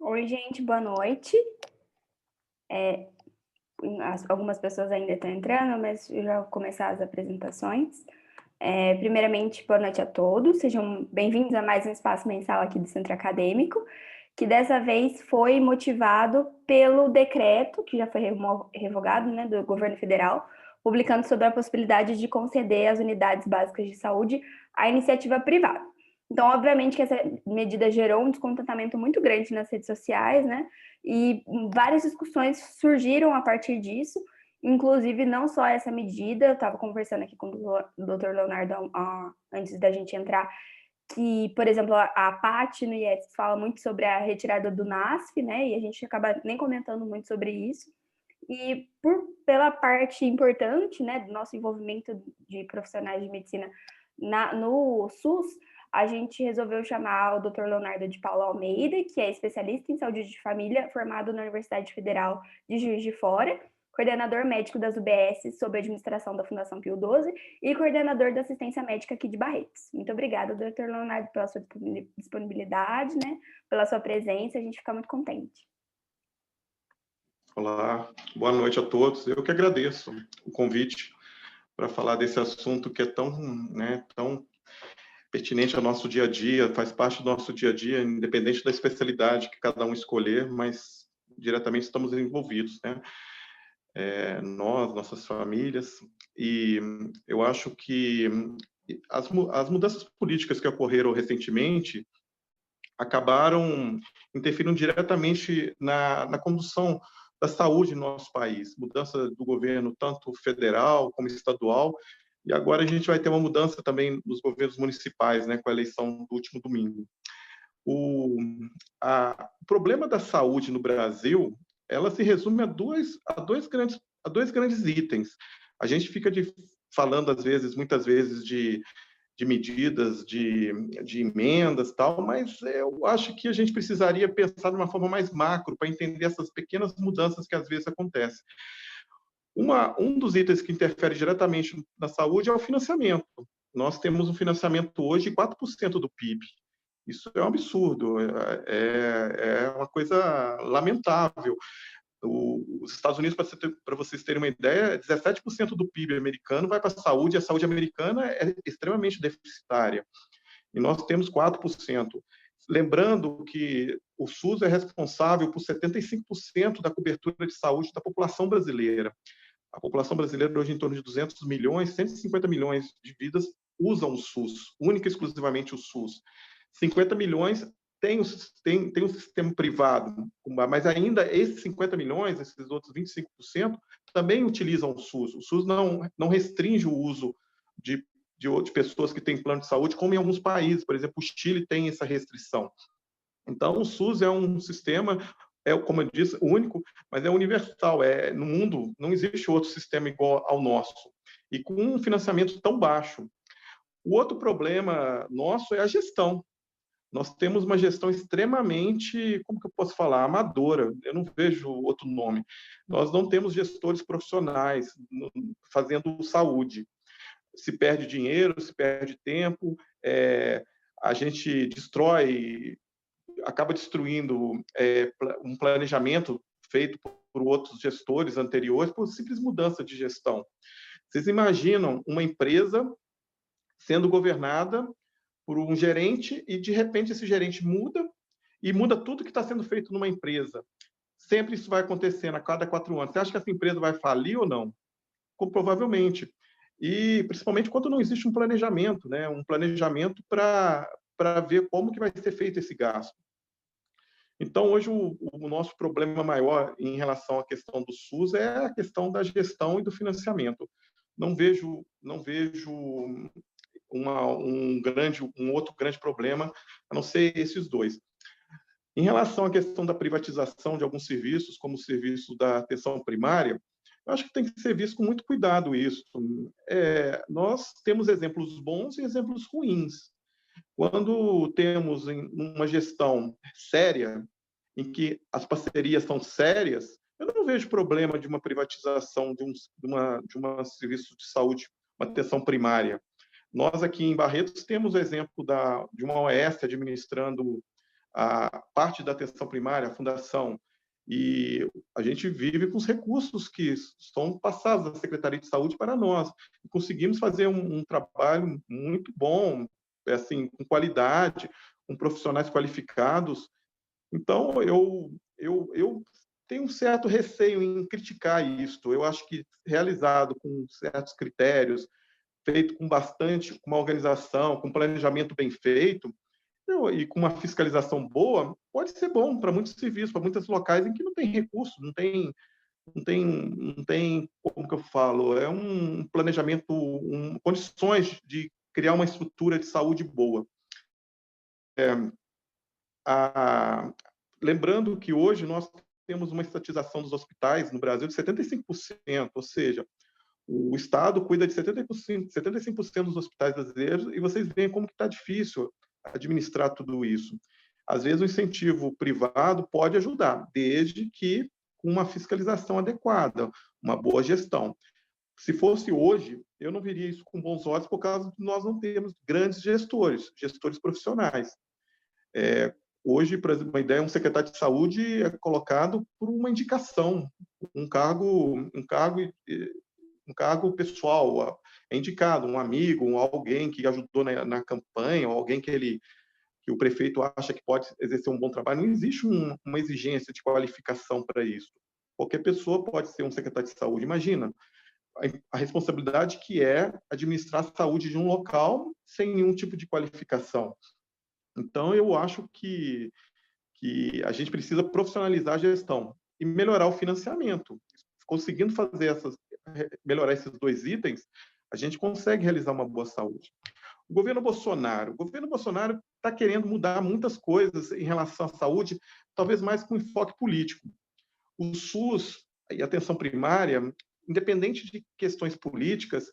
Oi, gente, boa noite. Algumas pessoas ainda estão entrando, mas eu já vou começar as apresentações. Primeiramente, boa noite a todos. Sejam bem-vindos a mais um espaço mensal aqui do Centro Acadêmico, que dessa vez foi motivado pelo decreto, que já foi revogado, né, do governo federal, publicando sobre a possibilidade de conceder às unidades básicas de saúde à iniciativa privada. Então, obviamente que essa medida gerou um descontentamento muito grande nas redes sociais, né? E várias discussões surgiram a partir disso, inclusive não só essa medida, eu estava conversando aqui com o Dr. Leonardo antes da gente entrar, que, por exemplo, a Paty no IES fala muito sobre a retirada do NASF, né? E a gente acaba nem comentando muito sobre isso. E pela parte importante, né, do nosso envolvimento de profissionais de medicina no SUS, a gente resolveu chamar o Dr. Leonardo de Paula Almeida, que é especialista em saúde de família, formado na Universidade Federal de Juiz de Fora, coordenador médico das UBS sob a administração da Fundação Pio XII e coordenador da assistência médica aqui de Barretos. Muito obrigada, Dr. Leonardo, pela sua disponibilidade, né, pela sua presença, a gente fica muito contente. Olá, boa noite a todos. Eu que agradeço o convite para falar desse assunto que é tão pertinente ao nosso dia a dia, faz parte do nosso dia a dia, independente da especialidade que cada um escolher, mas diretamente estamos envolvidos, né? Nossas famílias, e eu acho que as mudanças políticas que ocorreram recentemente acabaram interferindo diretamente na condução da saúde no nosso país, mudança do governo tanto federal como estadual, e agora a gente vai ter uma mudança também nos governos municipais, né, com a eleição do último domingo. O problema da saúde no Brasil, ela se resume a dois grandes itens. A gente fica falando, muitas vezes, de medidas, de emendas, tal, mas eu acho que a gente precisaria pensar de uma forma mais macro para entender essas pequenas mudanças que às vezes acontecem. Um dos itens que interfere diretamente na saúde é o financiamento. Nós temos um financiamento hoje de 4% do PIB. Isso é um absurdo, é uma coisa lamentável. Os Estados Unidos, para vocês terem uma ideia, 17% do PIB americano vai para a saúde, e a saúde americana é extremamente deficitária. E nós temos 4%. Lembrando que o SUS é responsável por 75% da cobertura de saúde da população brasileira. A população brasileira, hoje, em torno de 200 milhões, 150 milhões de vidas usam o SUS, única e exclusivamente o SUS. 50 milhões tem um sistema privado, mas ainda esses 50 milhões, esses outros 25%, também utilizam o SUS. O SUS não restringe o uso de pessoas que têm plano de saúde, como em alguns países. Por exemplo, o Chile tem essa restrição. Então, o SUS é um sistema, como eu disse, único, mas é universal. No mundo não existe outro sistema igual ao nosso. E com um financiamento tão baixo. O outro problema nosso é a gestão. Nós temos uma gestão extremamente, como que eu posso falar, amadora. Eu não vejo outro nome. Nós não temos gestores profissionais fazendo saúde. Se perde dinheiro, se perde tempo, a gente acaba destruindo um planejamento feito por outros gestores anteriores por simples mudança de gestão. Vocês imaginam uma empresa sendo governada por um gerente e, de repente, esse gerente muda e muda tudo que está sendo feito numa empresa. Sempre isso vai acontecendo a cada 4 anos. Você acha que essa empresa vai falir ou não? Provavelmente. E, principalmente, quando não existe um planejamento, né? Um planejamento para ver como que vai ser feito esse gasto. Então, hoje, o nosso problema maior em relação à questão do SUS é a questão da gestão e do financiamento. Não vejo um outro grande problema, a não ser esses dois. Em relação à questão da privatização de alguns serviços, como o serviço da atenção primária, eu acho que tem que ser visto com muito cuidado isso. Nós temos exemplos bons e exemplos ruins. Quando temos uma gestão séria, em que as parcerias são sérias, eu não vejo problema de uma privatização de um serviço de saúde, uma atenção primária. Nós aqui em Barretos temos o exemplo de uma OS administrando a parte da atenção primária, a fundação, e a gente vive com os recursos que são passados da Secretaria de Saúde para nós. E conseguimos fazer um trabalho muito bom, assim, com qualidade, com profissionais qualificados. Então, eu tenho um certo receio em criticar isso. Eu acho que realizado com certos critérios, feito com uma organização, com um planejamento bem feito, e com uma fiscalização boa, pode ser bom para muitos serviços, para muitos locais em que não tem recurso, não tem, como que eu falo, é um planejamento, condições de criar uma estrutura de saúde boa. A, lembrando que hoje nós temos uma estatização dos hospitais no Brasil de 75%, ou seja, o Estado cuida de 75% dos hospitais brasileiros, e vocês veem como que está difícil administrar tudo isso. Às vezes, o incentivo privado pode ajudar, desde que com uma fiscalização adequada, uma boa gestão. Se fosse hoje, eu não veria isso com bons olhos, por causa de nós não temos grandes gestores profissionais. Hoje, por exemplo, uma ideia, um secretário de saúde é colocado por uma indicação, um cargo pessoal, é indicado um amigo, alguém que ajudou na campanha, ou alguém que o prefeito acha que pode exercer um bom trabalho. Não existe uma exigência de qualificação para isso. Qualquer pessoa pode ser um secretário de saúde. Imagina a responsabilidade que é administrar a saúde de um local sem nenhum tipo de qualificação. Então, eu acho que a gente precisa profissionalizar a gestão e melhorar o financiamento. Conseguindo melhorar esses dois itens, a gente consegue realizar uma boa saúde. O governo Bolsonaro está querendo mudar muitas coisas em relação à saúde, talvez mais com enfoque político. O SUS e a atenção primária, independente de questões políticas,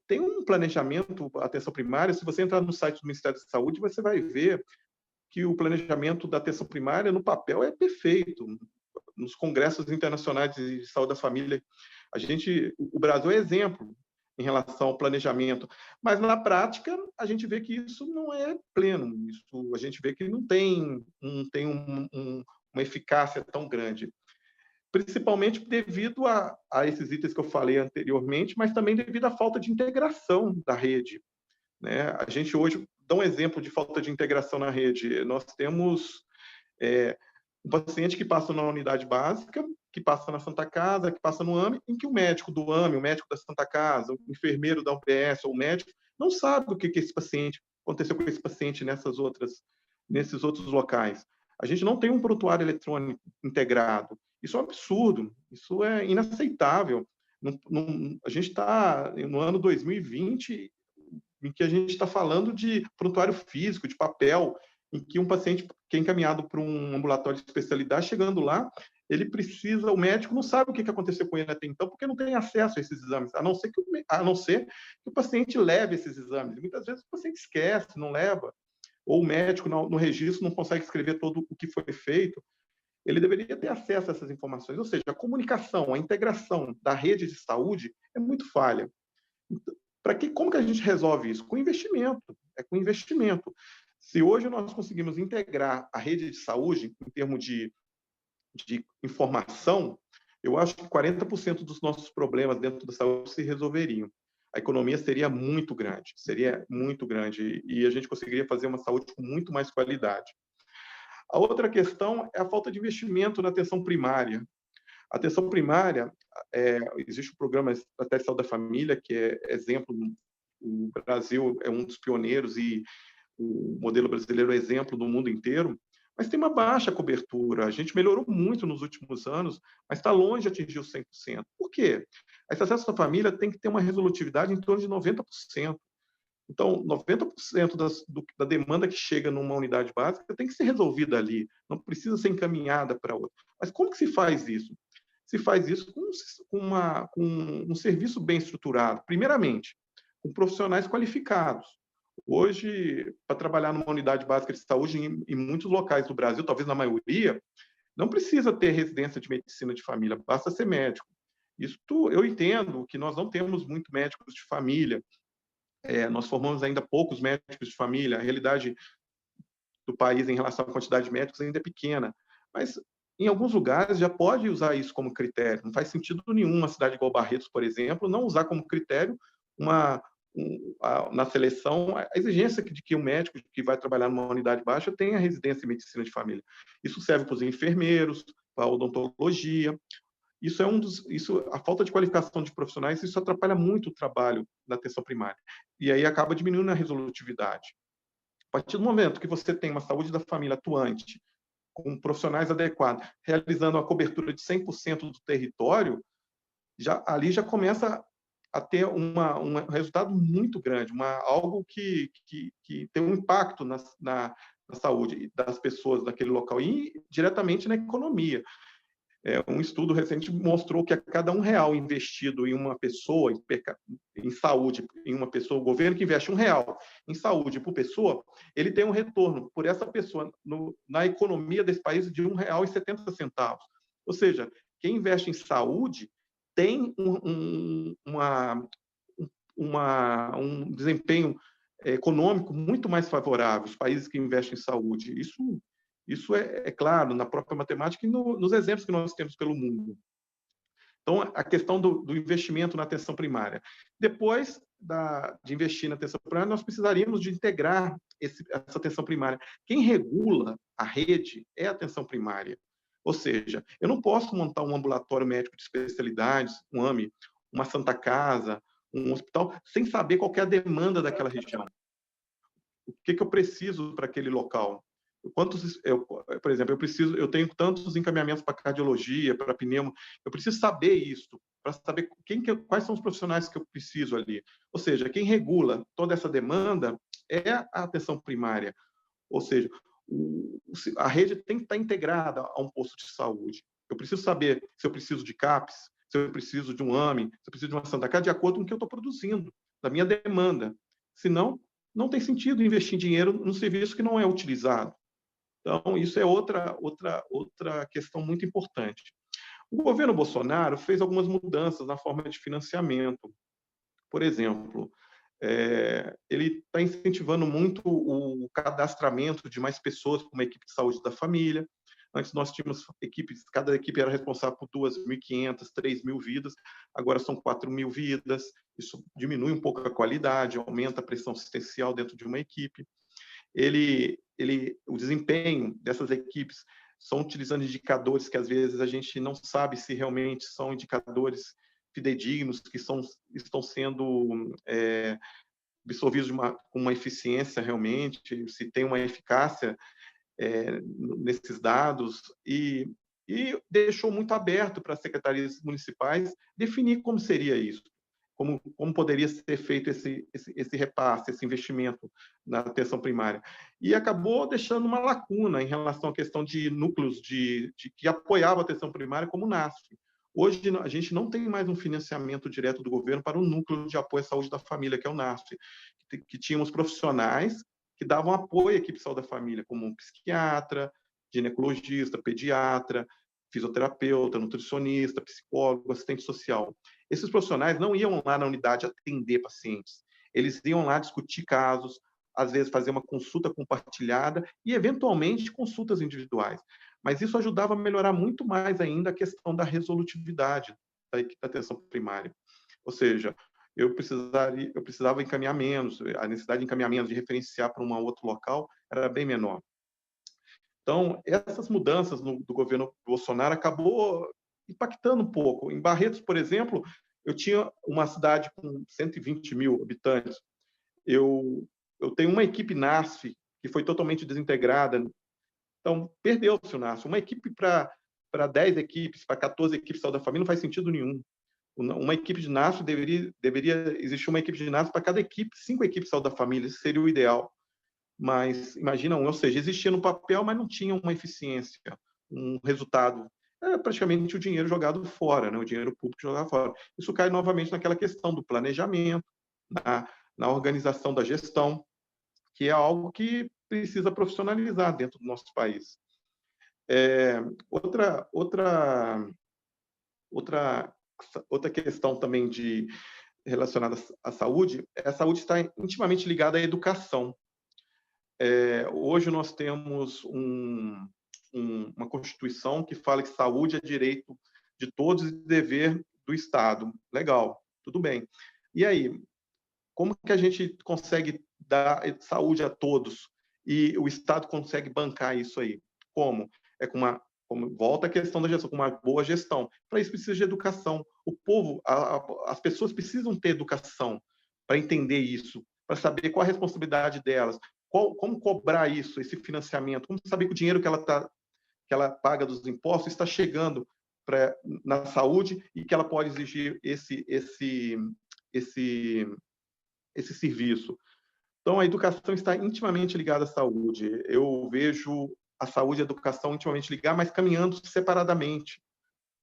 tem um planejamento, a atenção primária. Se você entrar no site do Ministério da Saúde, você vai ver que o planejamento da atenção primária, no papel, é perfeito. Nos congressos internacionais de saúde da família, o Brasil é exemplo em relação ao planejamento, mas na prática a gente vê que isso não é pleno, a gente vê que não tem uma eficácia tão grande, principalmente devido a esses itens que eu falei anteriormente, mas também devido à falta de integração da rede, né? A gente hoje dá um exemplo de falta de integração na rede. Nós temos um paciente que passa na unidade básica, que passa na Santa Casa, que passa no AME, em que o médico do AME, o médico da Santa Casa, o enfermeiro da UPS ou o médico não sabe o que aconteceu com esse paciente nesses outros locais. A gente não tem um prontuário eletrônico integrado. Isso é um absurdo, isso é inaceitável. A gente está no ano 2020, em que a gente está falando de prontuário físico, de papel, em que um paciente que é encaminhado para um ambulatório de especialidade, chegando lá, o médico não sabe o que aconteceu com ele até então, porque não tem acesso a esses exames, a não ser que o paciente leve esses exames. Muitas vezes o paciente esquece, não leva, ou o médico no registro não consegue escrever todo o que foi feito. Ele deveria ter acesso a essas informações, ou seja, a comunicação, a integração da rede de saúde é muito falha. Então, como que a gente resolve isso? Com investimento. É com investimento. Se hoje nós conseguimos integrar a rede de saúde em termos de informação, eu acho que 40% dos nossos problemas dentro da saúde se resolveriam. A economia seria muito grande, e a gente conseguiria fazer uma saúde com muito mais qualidade. A outra questão é a falta de investimento na atenção primária. A atenção primária, existe o programa Estratégia de Saúde da Família, que é exemplo. O Brasil é um dos pioneiros e o modelo brasileiro é exemplo do mundo inteiro, mas tem uma baixa cobertura. A gente melhorou muito nos últimos anos, mas está longe de atingir os 100%. Por quê? A Estratégia da Família tem que ter uma resolutividade em torno de 90%. Então, 90% da demanda que chega numa unidade básica tem que ser resolvida ali, não precisa ser encaminhada para outra. Mas como que se faz isso? Se faz isso com um serviço bem estruturado, primeiramente, com profissionais qualificados. Hoje, para trabalhar numa unidade básica de saúde, em muitos locais do Brasil, talvez na maioria, não precisa ter residência de medicina de família, basta ser médico. Isso eu entendo que nós não temos muito médicos de família, nós formamos ainda poucos médicos de família. A realidade do país em relação à quantidade de médicos ainda é pequena, mas em alguns lugares já pode usar isso como critério. Não faz sentido nenhum uma cidade igual Barretos, por exemplo, não usar como critério na seleção a exigência de que o médico que vai trabalhar numa unidade baixa tenha residência em medicina de família. Isso serve para os enfermeiros, para a odontologia. A falta de qualificação de profissionais, isso atrapalha muito o trabalho na atenção primária. E aí acaba diminuindo a resolutividade. A partir do momento que você tem uma saúde da família atuante, com profissionais adequados, realizando a cobertura de 100% do território, ali já começa a ter um resultado muito grande, algo que tem um impacto na saúde das pessoas daquele local e diretamente na economia. Um estudo recente mostrou que a cada R$1 investido em uma pessoa, em saúde, em uma pessoa, o governo que investe R$1 em saúde por pessoa, ele tem um retorno por essa pessoa na economia desse país de R$1,70. Ou seja, quem investe em saúde tem um desempenho econômico muito mais favorável, os países que investem em saúde. Isso é claro na própria matemática e nos exemplos que nós temos pelo mundo. Então, a questão do investimento na atenção primária. Depois de investir na atenção primária, nós precisaríamos de integrar essa atenção primária. Quem regula a rede é a atenção primária. Ou seja, eu não posso montar um ambulatório médico de especialidades, um AME, uma Santa Casa, um hospital, sem saber qual é a demanda daquela região. O que eu preciso para aquele local? Por exemplo, eu tenho tantos encaminhamentos para cardiologia, para pneumo, eu preciso saber isso, para saber quais são os profissionais que eu preciso ali. Ou seja, quem regula toda essa demanda é a atenção primária. Ou seja, a rede tem que estar integrada a um posto de saúde. Eu preciso saber se eu preciso de CAPS, se eu preciso de um AME, se eu preciso de uma Santa Casa, de acordo com o que eu estou produzindo, da minha demanda. Senão, não tem sentido investir dinheiro num serviço que não é utilizado. Então, isso é outra questão muito importante. O governo Bolsonaro fez algumas mudanças na forma de financiamento. Por exemplo, ele está incentivando muito o cadastramento de mais pessoas para uma equipe de saúde da família. Antes nós tínhamos equipes, cada equipe era responsável por 2.500, 3.000 vidas, agora são 4.000 vidas. Isso diminui um pouco a qualidade, aumenta a pressão assistencial dentro de uma equipe. O desempenho dessas equipes são utilizando indicadores que às vezes a gente não sabe se realmente são indicadores fidedignos, que estão sendo absorvidos com uma eficiência realmente, se tem uma eficácia nesses dados, e deixou muito aberto para as secretarias municipais definir como seria isso, como poderia ser feito esse repasse, esse investimento na atenção primária. E acabou deixando uma lacuna em relação à questão de núcleos que apoiavam a atenção primária, como o NASF. Hoje, a gente não tem mais um financiamento direto do governo para o núcleo de apoio à saúde da família, que é o NASF, que tínhamos profissionais que davam apoio à equipe de saúde da família, como um psiquiatra, ginecologista, pediatra, fisioterapeuta, nutricionista, psicólogo, assistente social. Esses profissionais não iam lá na unidade atender pacientes. Eles iam lá discutir casos, às vezes fazer uma consulta compartilhada e, eventualmente, consultas individuais. Mas isso ajudava a melhorar muito mais ainda a questão da resolutividade da atenção primária. Ou seja, eu precisava encaminhar menos, a necessidade de encaminhar menos, de referenciar para um outro local, era bem menor. Então, essas mudanças do governo Bolsonaro acabou impactando um pouco. Em Barretos, por exemplo, eu tinha uma cidade com 120.000 habitantes. Eu tenho uma equipe NASF que foi totalmente desintegrada. Então, perdeu-se o NASF. Uma equipe para 10 equipes, para 14 equipes de saúde da família, não faz sentido nenhum. Uma equipe de NASF deveria existir uma equipe de NASF para cada equipe, 5 equipes de saúde da família, isso seria o ideal. Mas imagina ou seja, existia no papel, mas não tinha uma eficiência, um resultado. É praticamente o dinheiro jogado fora, né? O dinheiro público jogado fora. Isso cai novamente naquela questão do planejamento, na organização da gestão, que é algo que precisa profissionalizar dentro do nosso país. Outra questão também relacionada à saúde, a saúde está intimamente ligada à educação. hoje nós temos uma Constituição que fala que saúde é direito de todos e dever do Estado. Legal, tudo bem. E aí, como que a gente consegue dar saúde a todos e o Estado consegue bancar isso aí? Como? Como volta a questão da gestão, com uma boa gestão. Para isso precisa de educação. O povo, as pessoas precisam ter educação para entender isso, para saber qual a responsabilidade delas, como cobrar isso, esse financiamento, como saber que o dinheiro que ela paga dos impostos está chegando na saúde e que ela pode exigir esse esse serviço. Então, a educação está intimamente ligada à saúde. Eu vejo a saúde e a educação intimamente ligadas, mas caminhando separadamente.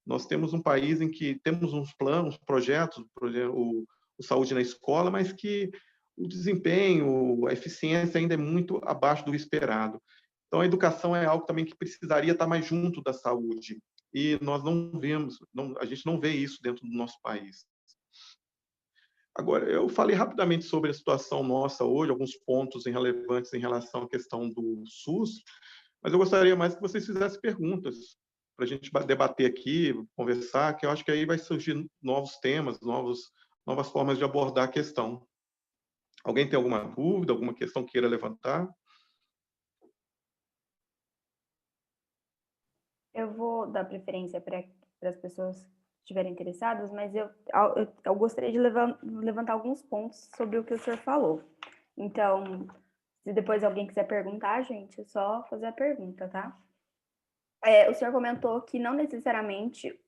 Nós temos um país em que temos uns planos, projetos, o Saúde na Escola, mas que o desempenho, a eficiência ainda é muito abaixo do esperado. Então, a educação é algo também que precisaria estar mais junto da saúde. E nós não vemos, a gente não vê isso dentro do nosso país. Agora, eu falei rapidamente sobre a situação nossa hoje, alguns pontos relevantes em relação à questão do SUS, mas eu gostaria mais que vocês fizessem perguntas para a gente debater aqui, conversar, que eu acho que aí vai surgir novos temas, novas formas de abordar a questão. Alguém tem alguma dúvida, alguma questão que queira levantar? Eu vou dar preferência para as pessoas que estiverem interessadas, mas eu gostaria de levantar alguns pontos sobre o que o senhor falou. Então, se depois alguém quiser perguntar, gente, é só fazer a pergunta, tá? O senhor comentou que não necessariamente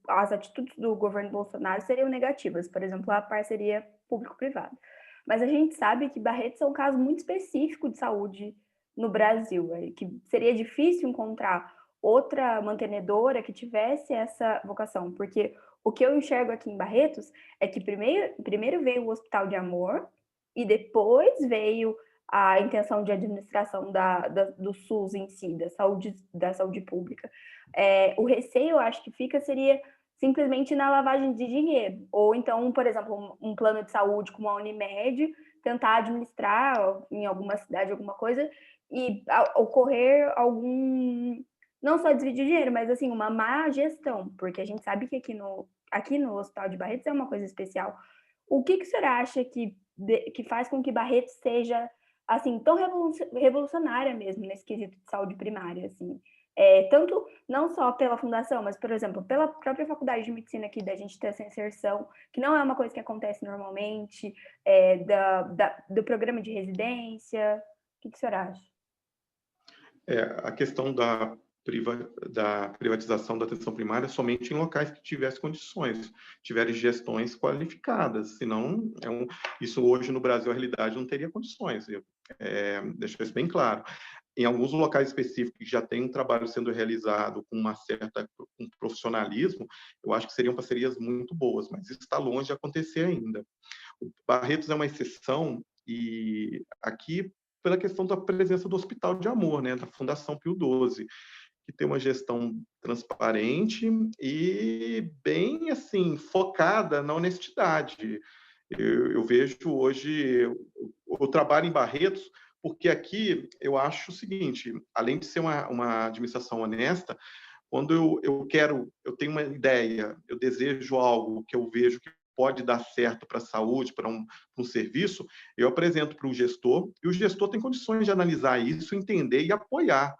as atitudes do governo Bolsonaro seriam negativas, por exemplo, a parceria público-privada. Mas a gente sabe que Barretos é um caso muito específico de saúde no Brasil, que seria difícil encontrar outra mantenedora que tivesse essa vocação, porque o que eu enxergo aqui em Barretos é que primeiro veio o Hospital de Amor e depois veio a intenção de administração do SUS em si, da saúde pública. O receio, eu acho que seria simplesmente na lavagem de dinheiro. Ou então, por exemplo, um plano de saúde como a Unimed, tentar administrar em alguma cidade alguma coisa e ocorrer algum, não só desvio de dinheiro, mas assim, uma má gestão, porque a gente sabe que aqui no Hospital de Barretos é uma coisa especial. O que o senhor acha que faz com que Barretos seja assim tão revolucionária mesmo nesse quesito de saúde primária, assim, tanto não só pela fundação, mas por exemplo pela própria faculdade de medicina aqui da gente ter essa inserção, que não é uma coisa que acontece normalmente, do programa de residência. O que o senhor acha? A questão da privatização da atenção primária somente em locais que tivessem condições, tiverem gestões qualificadas, senão isso hoje no Brasil a realidade não teria condições. Deixo isso bem claro. Em alguns locais específicos que já tem um trabalho sendo realizado com um profissionalismo, eu acho que seriam parcerias muito boas, mas isso está longe de acontecer ainda. O Barretos é uma exceção e aqui pela questão da presença do Hospital de Amor, né, da Fundação Pio XII, que tem uma gestão transparente e bem assim focada na honestidade. Eu vejo hoje o trabalho em Barretos, porque aqui eu acho o seguinte: além de ser uma administração honesta, quando eu tenho uma ideia, eu desejo algo que eu vejo que pode dar certo para a saúde, para um serviço, eu apresento para o gestor, e o gestor tem condições de analisar isso, entender e apoiar.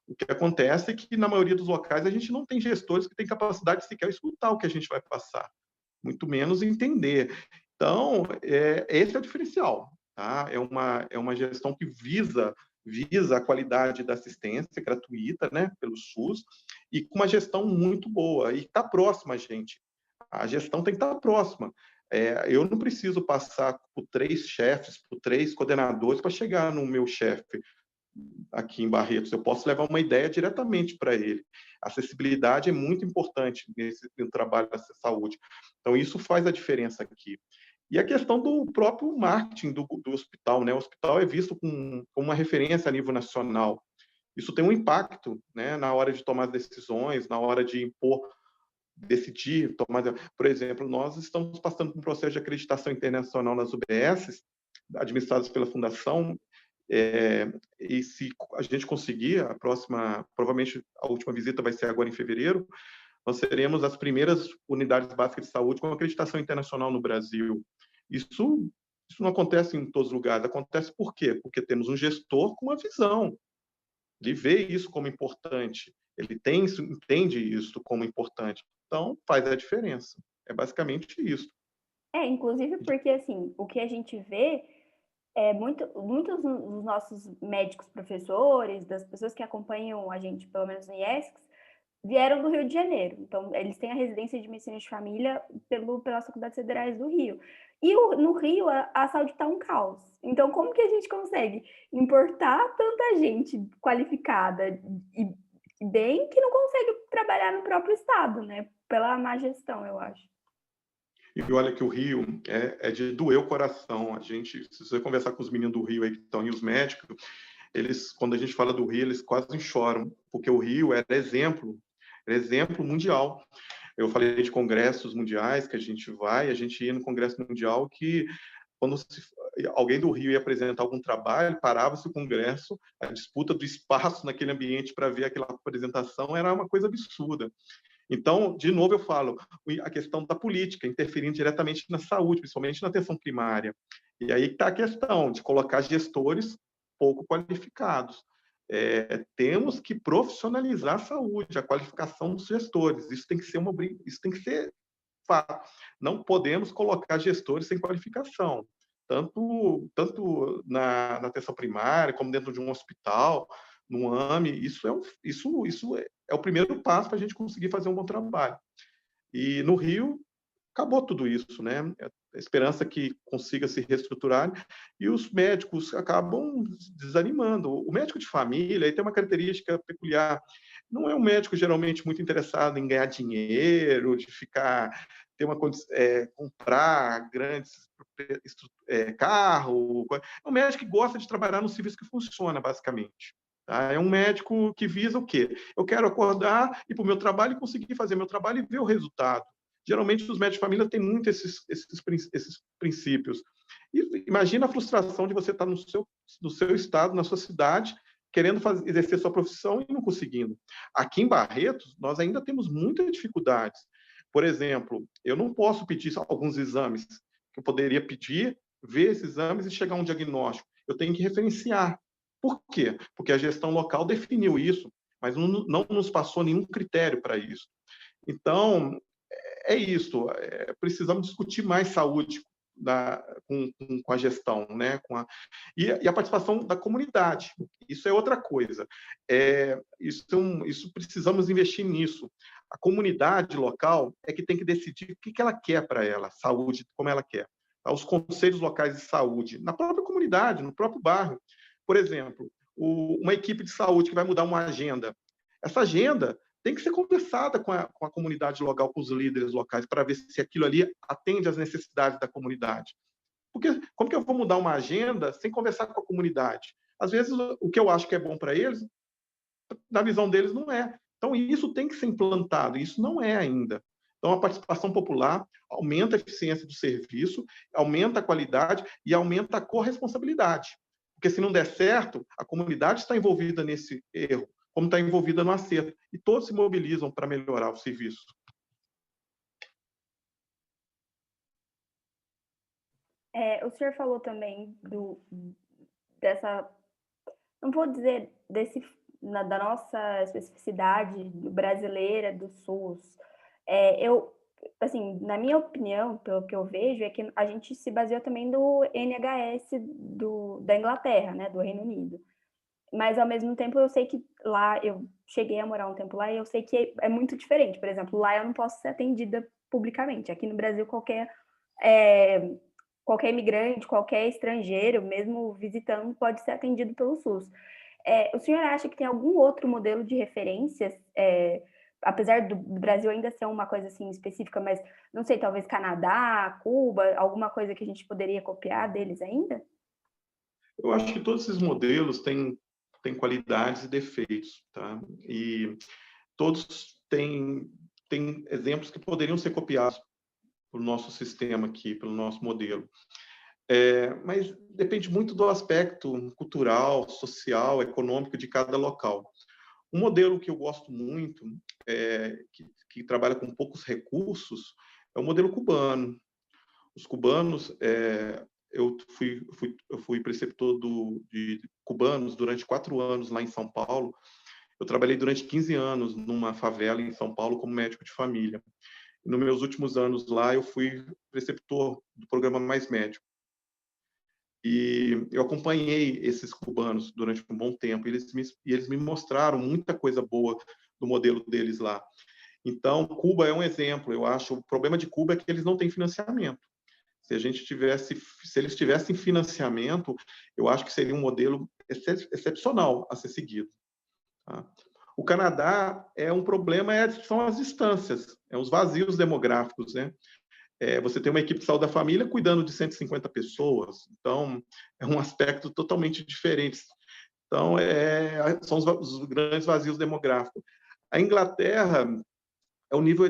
O que acontece é que, na maioria dos locais, a gente não tem gestores que têm capacidade de sequer escutar o que a gente vai passar, muito menos entender. Então, esse é o diferencial. Tá? É uma gestão que visa a qualidade da assistência gratuita, né, pelo SUS, e com uma gestão muito boa. E está próxima, a gente. A gestão tem que estar próxima. Eu não preciso passar por 3 chefes, por 3 coordenadores para chegar no meu chefe aqui em Barretos. Eu posso levar uma ideia diretamente para ele. A acessibilidade é muito importante no trabalho da saúde. Então, isso faz a diferença aqui. E a questão do próprio marketing do hospital, né? O hospital é visto como uma referência a nível nacional. Isso tem um impacto, né, na hora de tomar decisões, na hora de decidir, tomar. Por exemplo, nós estamos passando por um processo de acreditação internacional nas UBSs, administradas pela Fundação, E se a gente conseguir, provavelmente a última visita vai ser agora em fevereiro, nós seremos as primeiras unidades básicas de saúde com acreditação internacional no Brasil. Isso não acontece em todos os lugares. Acontece por quê? Porque temos um gestor com uma visão. Ele vê isso como importante. Ele entende isso como importante. Então, faz a diferença. É basicamente isso. Inclusive porque, assim, o que a gente vê muitos dos nossos médicos professores, das pessoas que acompanham a gente, pelo menos no IESCS, vieram do Rio de Janeiro. Então, eles têm a residência de medicina de família pelas faculdades federais do Rio. E no Rio, a saúde está um caos. Então, como que a gente consegue importar tanta gente qualificada e bem que não consegue trabalhar no próprio estado, né? Pela má gestão, eu acho. E olha que o Rio é de doer o coração. Se você conversar com os meninos do Rio aí que estão aí, os médicos, quando a gente fala do Rio, eles quase choram, porque o Rio era exemplo mundial. Eu falei de congressos mundiais que a gente ia no congresso mundial que quando alguém do Rio ia apresentar algum trabalho, parava-se o congresso, a disputa do espaço naquele ambiente para ver aquela apresentação era uma coisa absurda. Então, de novo, eu falo, a questão da política, interferindo diretamente na saúde, principalmente na atenção primária. E aí está a questão de colocar gestores pouco qualificados. Temos que profissionalizar a saúde, a qualificação dos gestores. Isso tem que ser fato. Não podemos colocar gestores sem qualificação, tanto na atenção primária, como dentro de um hospital, no AME. Isso é o primeiro passo para a gente conseguir fazer um bom trabalho. E no Rio, acabou tudo isso, né? A esperança que consiga se reestruturar e os médicos acabam desanimando. O médico de família tem uma característica peculiar. Não é um médico geralmente muito interessado em ganhar dinheiro, de comprar grandes carro. É um médico que gosta de trabalhar no serviço que funciona, basicamente. Tá? É um médico que visa o quê? Eu quero acordar, ir para o meu trabalho e conseguir fazer meu trabalho e ver o resultado. Geralmente, os médicos de família têm muito esses princípios. E imagina a frustração de você estar no seu estado, na sua cidade, querendo exercer sua profissão e não conseguindo. Aqui em Barretos, nós ainda temos muitas dificuldades. Por exemplo, eu não posso pedir alguns exames que eu poderia pedir, ver esses exames e chegar a um diagnóstico. Eu tenho que referenciar. Por quê? Porque a gestão local definiu isso, mas não nos passou nenhum critério para isso. Então, é isso. Precisamos discutir mais saúde com a gestão, né? E a participação da comunidade. Isso é outra coisa. Isso precisamos investir nisso. A comunidade local é que tem que decidir o que ela quer para ela, saúde, como ela quer. Tá? Os conselhos locais de saúde, na própria comunidade, no próprio bairro. Por exemplo, uma equipe de saúde que vai mudar uma agenda. Essa agenda tem que ser conversada com a comunidade local, com os líderes locais, para ver se aquilo ali atende às necessidades da comunidade. Porque como que eu vou mudar uma agenda sem conversar com a comunidade? Às vezes, o que eu acho que é bom para eles, na visão deles, não é. Então, isso tem que ser implantado, isso não é ainda. Então, a participação popular aumenta a eficiência do serviço, aumenta a qualidade e aumenta a corresponsabilidade. Porque se não der certo, a comunidade está envolvida nesse erro, como está envolvida no acerto. E todos se mobilizam para melhorar o serviço. O senhor falou também dessa, não vou dizer da nossa especificidade brasileira do SUS. Assim, na minha opinião, pelo que eu vejo, é que a gente se baseou também no NHS da Inglaterra, né, do Reino Unido. Mas, ao mesmo tempo, eu sei que lá, eu cheguei a morar um tempo lá e eu sei que é muito diferente. Por exemplo, lá eu não posso ser atendida publicamente. Aqui no Brasil, qualquer imigrante, qualquer estrangeiro, mesmo visitando, pode ser atendido pelo SUS. O senhor acha que tem algum outro modelo de referências, apesar do Brasil ainda ser uma coisa assim específica, mas não sei, talvez Canadá, Cuba, alguma coisa que a gente poderia copiar deles ainda? Eu acho que todos esses modelos têm qualidades e defeitos, tá? E todos têm exemplos que poderiam ser copiados pelo nosso sistema aqui, pelo nosso modelo. Mas depende muito do aspecto cultural, social, econômico de cada local. Um modelo que eu gosto muito, que trabalha com poucos recursos, é o modelo cubano. Os cubanos, eu fui preceptor de cubanos durante 4 anos lá em São Paulo. Eu trabalhei durante 15 anos numa favela em São Paulo como médico de família. E nos meus últimos anos lá, eu fui preceptor do programa Mais Médico. E eu acompanhei esses cubanos durante um bom tempo. E eles me mostraram muita coisa boa do modelo deles lá. Então, Cuba é um exemplo. Eu acho o problema de Cuba é que eles não têm financiamento. Se eles tivessem financiamento, eu acho que seria um modelo excepcional a ser seguido. Tá? O Canadá é um problema, são as distâncias, os vazios demográficos, né? Você tem uma equipe de saúde da família cuidando de 150 pessoas, então é um aspecto totalmente diferente. Então, são os grandes vazios demográficos. A Inglaterra é o nível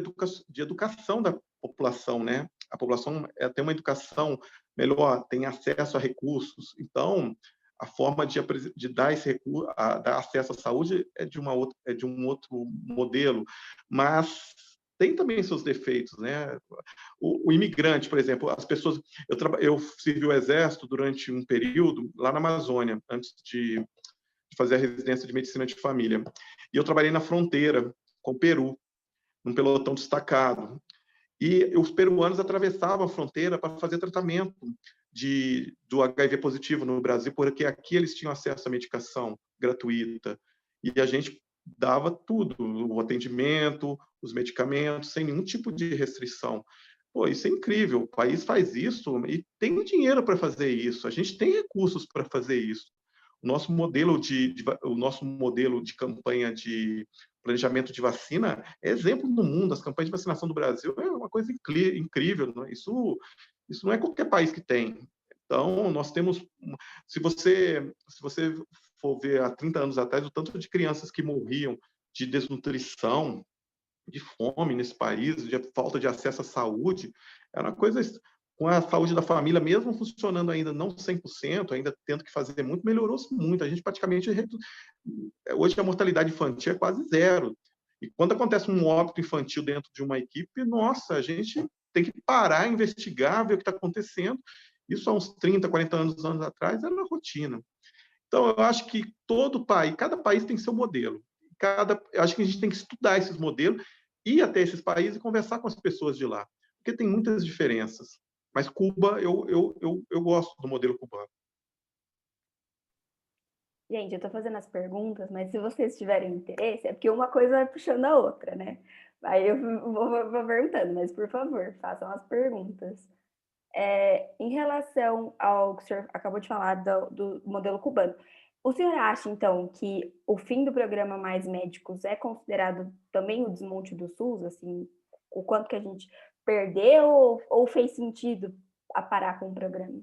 de educação da população, né? A população tem uma educação melhor, tem acesso a recursos. Então, a forma de dar esse recurso, dar acesso à saúde é de um outro modelo, mas tem também seus defeitos, né? O imigrante, por exemplo, as pessoas. Eu servi o exército durante um período lá na Amazônia, antes de fazer a residência de medicina de família, e eu trabalhei na fronteira com o Peru, num pelotão destacado. E os peruanos atravessavam a fronteira para fazer tratamento do HIV positivo no Brasil, porque aqui eles tinham acesso à medicação gratuita. E a gente dava tudo, o atendimento, os medicamentos, sem nenhum tipo de restrição. Pô, isso é incrível. O país faz isso e tem dinheiro para fazer isso. A gente tem recursos para fazer isso. O nosso modelo de campanha de planejamento de vacina é exemplo no mundo. As campanhas de vacinação do Brasil é uma coisa incrível. Né? Isso não é qualquer país que tem. Então, nós temos... Se você for ver há 30 anos atrás, o tanto de crianças que morriam de desnutrição, de fome nesse país, de falta de acesso à saúde, era uma coisa... Com a saúde da família, mesmo funcionando ainda não 100%, ainda tendo que fazer muito, melhorou-se muito. A gente praticamente... Hoje a mortalidade infantil é quase zero. E quando acontece um óbito infantil dentro de uma equipe, nossa, a gente tem que parar, investigar, ver o que está acontecendo. Isso há uns 30, 40 anos atrás era rotina. Então, eu acho que cada país tem seu modelo. Eu acho que a gente tem que estudar esses modelos, ir até esses países e conversar com as pessoas de lá, porque tem muitas diferenças. Mas Cuba, eu gosto do modelo cubano. Gente, eu estou fazendo as perguntas, mas se vocês tiverem interesse, é porque uma coisa vai puxando a outra, né? Aí eu vou perguntando, mas por favor, façam as perguntas. Em relação ao que o senhor acabou de falar do modelo cubano, o senhor acha, então, que o fim do programa Mais Médicos é considerado também o desmonte do SUS? Assim, o quanto que a gente perdeu ou fez sentido a parar com o programa?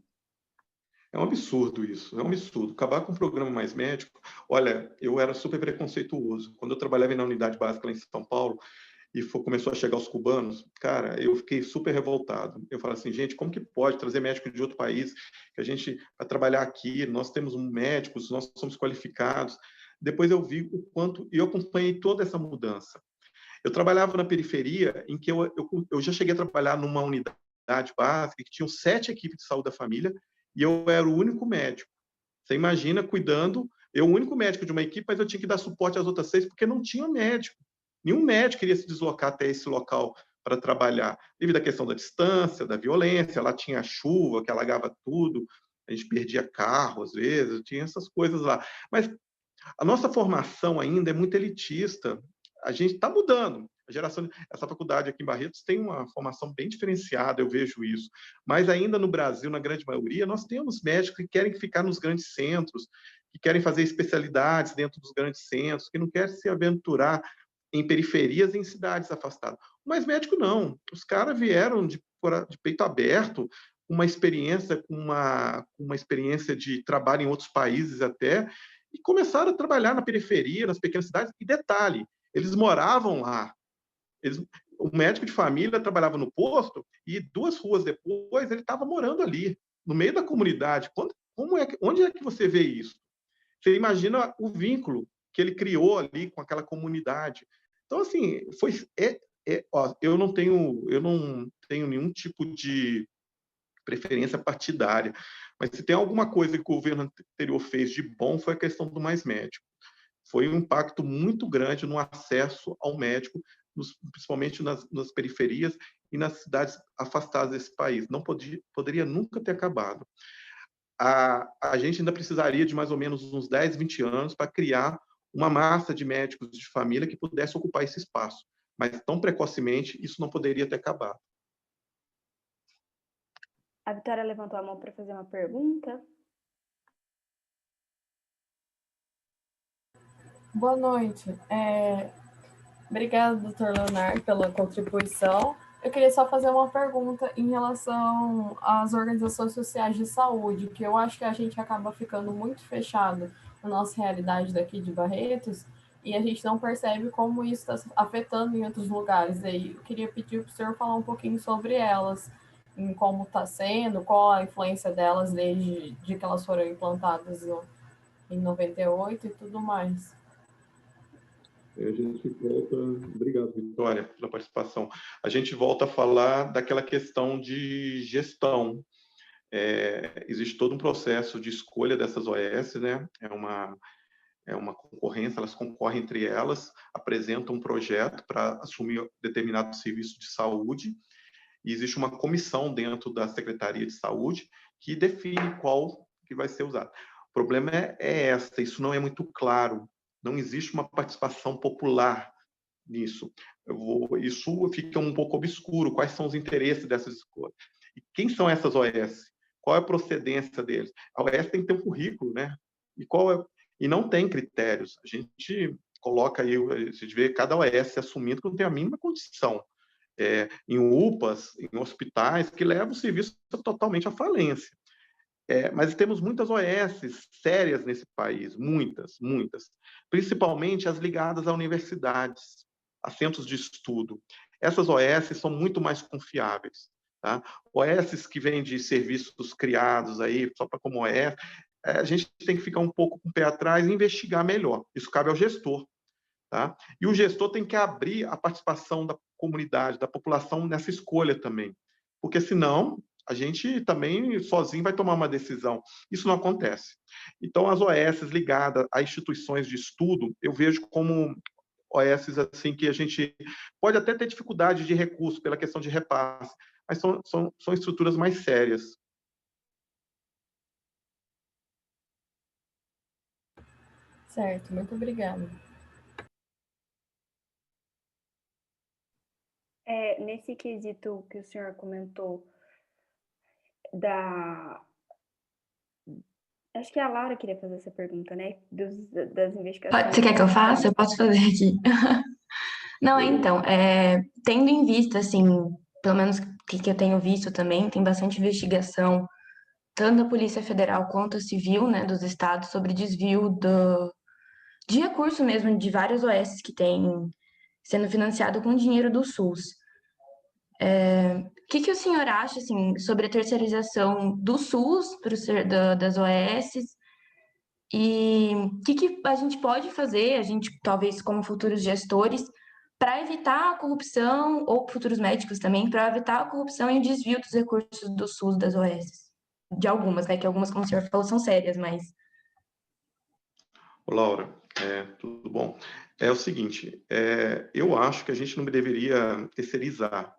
É um absurdo isso, é um absurdo. Acabar com o programa Mais Médico. Olha, eu era super preconceituoso. Quando eu trabalhava na unidade básica lá em São Paulo, começou a chegar os cubanos, cara, eu fiquei super revoltado. Eu falei assim, gente, como que pode trazer médico de outro país, que a gente vai trabalhar aqui, nós temos médicos, nós somos qualificados. Depois eu vi o quanto, e eu acompanhei toda essa mudança. Eu trabalhava na periferia, em que eu já cheguei a trabalhar numa unidade básica, que tinham 7 equipes de saúde da família, e eu era o único médico. Você imagina cuidando, eu o único médico de uma equipe, mas eu tinha que dar suporte às outras 6, porque não tinha médico. Nenhum médico queria se deslocar até esse local para trabalhar, devido à questão da distância, da violência. Lá tinha chuva, que alagava tudo, a gente perdia carro às vezes, tinha essas coisas lá. Mas a nossa formação ainda é muito elitista. A gente está mudando. Essa faculdade aqui em Barretos tem uma formação bem diferenciada, eu vejo isso. Mas ainda no Brasil, na grande maioria, nós temos médicos que querem ficar nos grandes centros, que querem fazer especialidades dentro dos grandes centros, que não querem se aventurar em periferias e em cidades afastadas. Mas médico não. Os caras vieram de peito aberto, uma experiência, com uma experiência de trabalho em outros países até, e começaram a trabalhar na periferia, nas pequenas cidades. E detalhe, eles moravam lá. O médico de família trabalhava no posto e 2 ruas depois ele estava morando ali. no meio da comunidade. Onde é que você vê isso? Você imagina o vínculo que ele criou ali com aquela comunidade. Então, assim, ó, eu não tenho nenhum tipo de preferência partidária, mas se tem alguma coisa que o governo anterior fez de bom, foi a questão do Mais Médico. Foi um impacto muito grande no acesso ao médico, principalmente nas periferias e nas cidades afastadas desse país. Não poderia nunca ter acabado. A gente ainda precisaria de mais ou menos uns 10, 20 anos para criar uma massa de médicos de família que pudesse ocupar esse espaço. Mas tão precocemente, isso não poderia ter acabado. A Vitória levantou a mão para fazer uma pergunta. Boa noite. Obrigada, doutor Leonardo, pela contribuição. Eu queria só fazer uma pergunta em relação às organizações sociais de saúde, que eu acho que a gente acaba ficando muito fechado na nossa realidade daqui de Barretos, e a gente não percebe como isso está afetando em outros lugares. Aí eu queria pedir para o senhor falar um pouquinho sobre elas, em como está sendo, qual a influência delas desde que elas foram implantadas em 98 e tudo mais. A gente volta. Obrigado, Vitória, pela participação. A gente volta a falar daquela questão de gestão. Existe todo um processo de escolha dessas OS, né? É uma concorrência, elas concorrem entre elas, apresentam um projeto para assumir determinado serviço de saúde, e existe uma comissão dentro da Secretaria de Saúde que define qual que vai ser usado. O problema isso não é muito claro, não existe uma participação popular nisso. Isso fica um pouco obscuro, quais são os interesses dessas escolas. E quem são essas OS? Qual é a procedência deles? A OS tem que ter um currículo, né? E não tem critérios. A gente coloca aí, a gente vê cada OS assumindo que não tem a mínima condição. Em UPAs, em hospitais, que levam o serviço totalmente à falência. Mas temos muitas OS sérias nesse país, muitas, principalmente as ligadas a universidades, a centros de estudo. Essas OS são muito mais confiáveis. Tá? OS que vêm de serviços criados aí, só para como OS, a gente tem que ficar um pouco com o pé atrás e investigar melhor. Isso cabe ao gestor. Tá? E o gestor tem que abrir a participação da comunidade, da população nessa escolha também. Porque senão a gente também sozinho vai tomar uma decisão. Isso não acontece. Então, as OS ligadas a instituições de estudo, eu vejo como OS assim, que a gente pode até ter dificuldade de recurso pela questão de repasse, mas são estruturas mais sérias. Certo, muito obrigada. Nesse quesito que o senhor comentou Acho que a Laura queria fazer essa pergunta, né? Das investigações. Você quer que eu faça? Eu posso fazer aqui. Não, então, tendo em vista, assim, pelo menos o que eu tenho visto também, tem bastante investigação, tanto da Polícia Federal quanto a Civil, né, dos estados, sobre desvio de recurso mesmo de vários OS que têm sendo financiado com dinheiro do SUS. O que o senhor acha, assim, sobre a terceirização do SUS das OS? E o que a gente pode fazer, a gente, talvez como futuros gestores, para evitar a corrupção, ou futuros médicos também, para evitar a corrupção e o desvio dos recursos do SUS, das OS? De algumas, né? Que algumas, como o senhor falou, são sérias, mas... Laura, tudo bom? É o seguinte, eu acho que a gente não deveria terceirizar.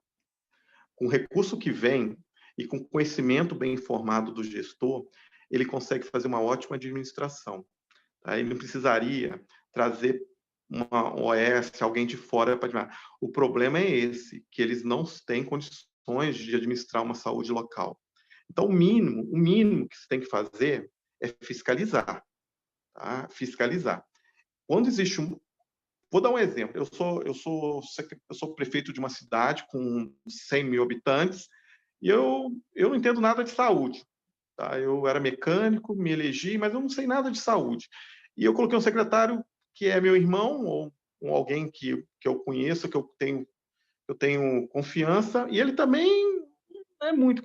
Com o recurso que vem e com conhecimento bem informado do gestor, ele consegue fazer uma ótima administração. Tá? Ele não precisaria trazer uma OS, alguém de fora para administrar. O problema é esse, que eles não têm condições de administrar uma saúde local. Então, o mínimo que se tem que fazer é fiscalizar. Tá? Fiscalizar. Quando existe Vou dar um exemplo. Eu sou prefeito de uma cidade com 100 mil habitantes e eu não entendo nada de saúde. Tá? Eu era mecânico, me elegi, mas eu não sei nada de saúde. E eu coloquei um secretário que é meu irmão, ou alguém que eu conheço, que eu tenho confiança, e ele também é muito.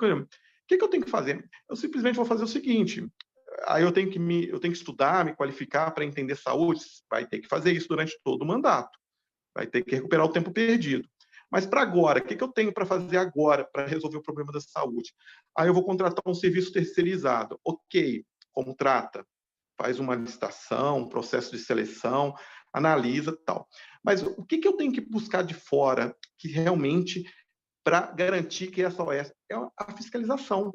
que eu tenho que fazer? Eu simplesmente vou fazer o seguinte, aí eu tenho que estudar, me qualificar para entender saúde, vai ter que fazer isso durante todo o mandato, vai ter que recuperar o tempo perdido. Mas para agora, o que eu tenho para fazer agora para resolver o problema da saúde? Aí eu vou contratar um serviço terceirizado. Ok, contrata, faz uma licitação, um processo de seleção, analisa tal. Mas o que eu tenho que buscar de fora que realmente para garantir que essa OS é a fiscalização?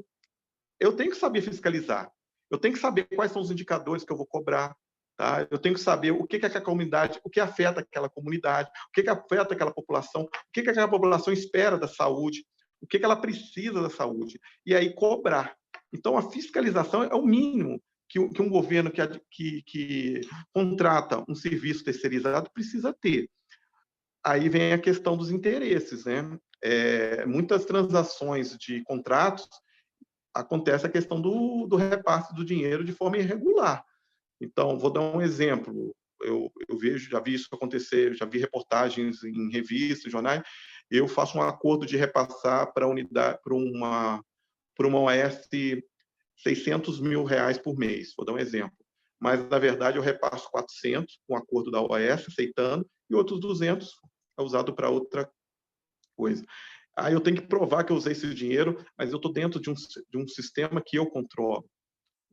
Eu tenho que saber fiscalizar. Eu tenho que saber quais são os indicadores que eu vou cobrar. Tá? Eu tenho que saber o que é que a comunidade, o que afeta aquela comunidade, o que afeta aquela população, o que aquela população espera da saúde, o que ela precisa da saúde. E aí cobrar. Então, a fiscalização é o mínimo que um governo que contrata um serviço terceirizado precisa ter. Aí vem a questão dos interesses, né? Muitas transações de contratos acontece a questão do repasse do dinheiro de forma irregular. Então, vou dar um exemplo. Eu vejo, já vi isso acontecer, já vi reportagens em revistas, jornais. Eu faço um acordo de repassar para uma OS R$600 mil por mês, vou dar um exemplo. Mas, na verdade, eu repasso 400 com o acordo da OS, aceitando, e outros 200 é usado para outra coisa. Aí eu tenho que provar que eu usei esse dinheiro, mas eu estou dentro de um sistema que eu controlo.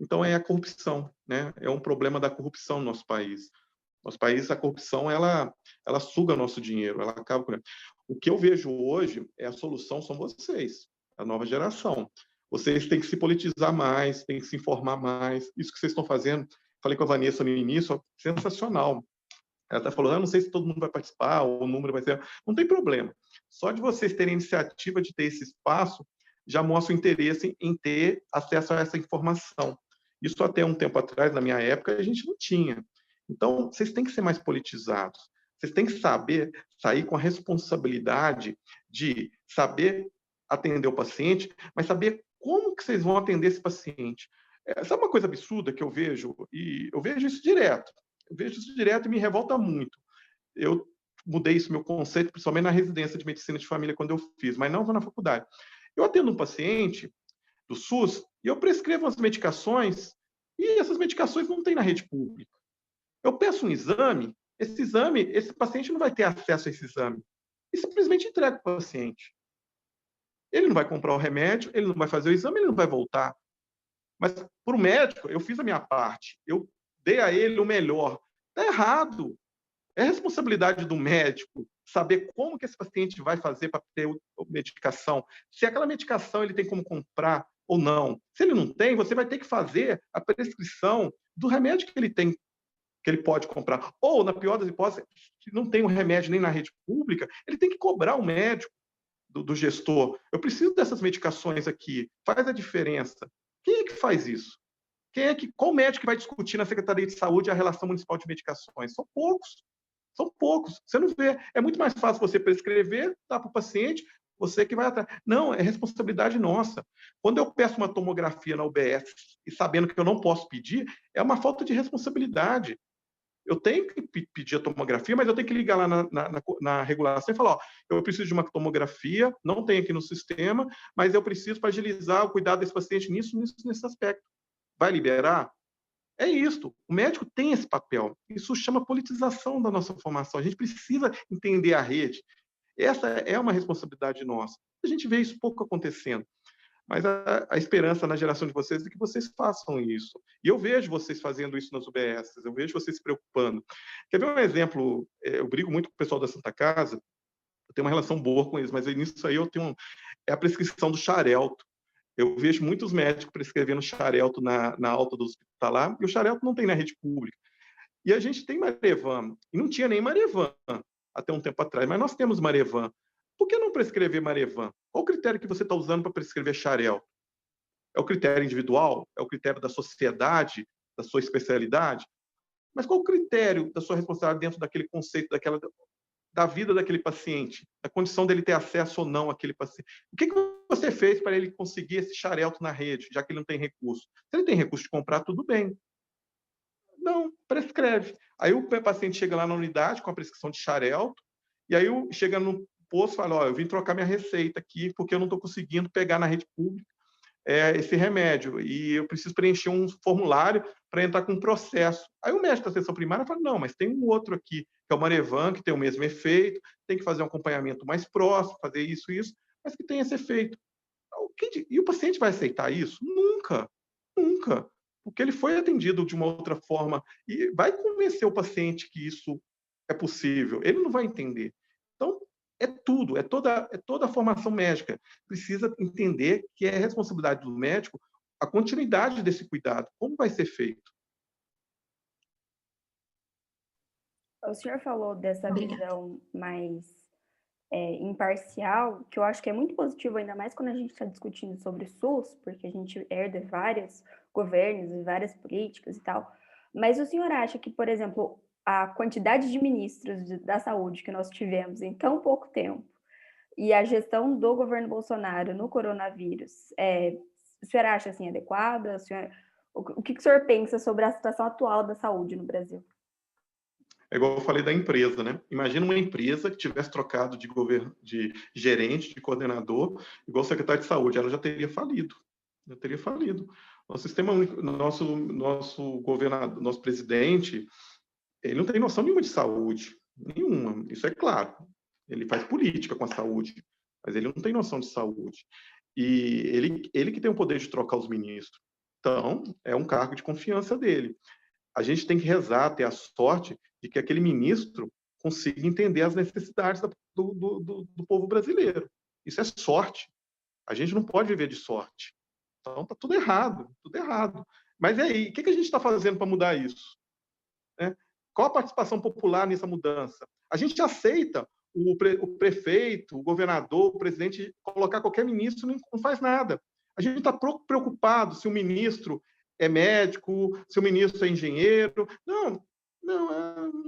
Então, é a corrupção, né? É um problema da corrupção no nosso país. Nosso país, a corrupção, ela suga nosso dinheiro, ela acaba com... O que eu vejo hoje, a solução são vocês, a nova geração. Vocês têm que se politizar mais, têm que se informar mais. Isso que vocês estão fazendo, falei com a Vanessa no início, sensacional. Ela até falou, não sei se todo mundo vai participar, ou o número vai ser... Não tem problema. Só de vocês terem a iniciativa de ter esse espaço, já mostra o interesse em ter acesso a essa informação. Isso até um tempo atrás, na minha época, a gente não tinha. Então, vocês têm que ser mais politizados. Vocês têm que saber sair com a responsabilidade de saber atender o paciente, mas saber como que vocês vão atender esse paciente. Sabe uma coisa absurda que eu vejo? E eu vejo isso direto. Eu vejo isso direto e me revolta muito. Eu mudei isso, meu conceito, principalmente na residência de medicina de família, quando eu fiz, mas não na faculdade. Eu atendo um paciente do SUS e eu prescrevo as medicações e essas medicações não tem na rede pública. Eu peço um exame, esse paciente não vai ter acesso a esse exame. E simplesmente entrego para o paciente. Ele não vai comprar o remédio, ele não vai fazer o exame, ele não vai voltar. Mas, para o médico, eu fiz a minha parte. Eu dei a ele o melhor. Está errado. É responsabilidade do médico saber como que esse paciente vai fazer para ter a medicação. Se aquela medicação ele tem como comprar ou não. Se ele não tem, você vai ter que fazer a prescrição do remédio que ele tem, que ele pode comprar. Ou, na pior das hipóteses, se não tem um remédio nem na rede pública, ele tem que cobrar o médico do gestor. Eu preciso dessas medicações aqui. Faz a diferença. Quem é que faz isso? Qual médico que vai discutir na Secretaria de Saúde a relação municipal de medicações? São poucos. São poucos. Você não vê. É muito mais fácil você prescrever, dar para o paciente, você que vai atrás. Não, é responsabilidade nossa. Quando eu peço uma tomografia na UBS e sabendo que eu não posso pedir, é uma falta de responsabilidade. Eu tenho que pedir a tomografia, mas eu tenho que ligar lá na regulação e falar, eu preciso de uma tomografia, não tem aqui no sistema, mas eu preciso para agilizar o cuidado desse paciente nesse aspecto. Vai liberar? É isso. O médico tem esse papel. Isso chama politização da nossa formação. A gente precisa entender a rede. Essa é uma responsabilidade nossa. A gente vê isso pouco acontecendo. Mas a esperança na geração de vocês é que vocês façam isso. E eu vejo vocês fazendo isso nas UBS, eu vejo vocês se preocupando. Quer ver um exemplo? Eu brigo muito com o pessoal da Santa Casa, eu tenho uma relação boa com eles, mas nisso aí eu tenho... É a prescrição do Xarelto. Eu vejo muitos médicos prescrevendo Xarelto na alta do hospitalar, e o Xarelto não tem na rede pública. E a gente tem Marevan, e não tinha nem Marevan até um tempo atrás, mas nós temos Marevan. Por que não prescrever Marevan? Qual o critério que você está usando para prescrever Xarelto? É o critério individual? É o critério da sociedade, da sua especialidade? Mas qual o critério da sua responsabilidade dentro daquele conceito, da vida daquele paciente, da condição dele ter acesso ou não àquele paciente? O que você fez para ele conseguir esse Xarelto na rede, já que ele não tem recurso? Se ele tem recurso de comprar, tudo bem. Não, prescreve. Aí o paciente chega lá na unidade com a prescrição de Xarelto, e aí chega no posto e fala, eu vim trocar minha receita aqui porque eu não estou conseguindo pegar na rede pública. esse remédio e eu preciso preencher um formulário para entrar com um processo. Aí o médico da atenção primária fala, não, mas tem um outro aqui, que é o Marevan, que tem o mesmo efeito, tem que fazer um acompanhamento mais próximo, fazer isso, mas que tem esse efeito. E o paciente vai aceitar isso? Nunca, nunca. Porque ele foi atendido de uma outra forma e vai convencer o paciente que isso é possível. Ele não vai entender. Então, é tudo, é toda a formação médica. Precisa entender que é responsabilidade do médico a continuidade desse cuidado. Como vai ser feito? O senhor falou dessa Obrigada. visão mais imparcial, que eu acho que é muito positivo, ainda mais quando a gente está discutindo sobre o SUS, porque a gente herda vários governos e várias políticas e tal. Mas o senhor acha que, por exemplo, a quantidade de ministros da saúde que nós tivemos em tão pouco tempo e a gestão do governo Bolsonaro no coronavírus, o senhor acha assim adequada? O que o senhor pensa sobre a situação atual da saúde no Brasil? É igual eu falei da empresa, né? Imagina uma empresa que tivesse trocado de governo, de gerente, de coordenador, igual o secretário de saúde, ela já teria falido. Já teria falido. Nosso sistema único, nosso governador, nosso presidente, ele não tem noção nenhuma de saúde, nenhuma. Isso é claro. Ele faz política com a saúde, mas ele não tem noção de saúde. E ele que tem o poder de trocar os ministros. Então, é um cargo de confiança dele. A gente tem que rezar, ter a sorte de que aquele ministro consiga entender as necessidades do povo brasileiro. Isso é sorte. A gente não pode viver de sorte. Então, está tudo errado, tudo errado. Mas e aí, o que a gente está fazendo para mudar isso? Né? Qual a participação popular nessa mudança? A gente aceita o prefeito, o governador, o presidente colocar qualquer ministro, não faz nada. A gente está preocupado se o ministro é médico, se o ministro é engenheiro. Não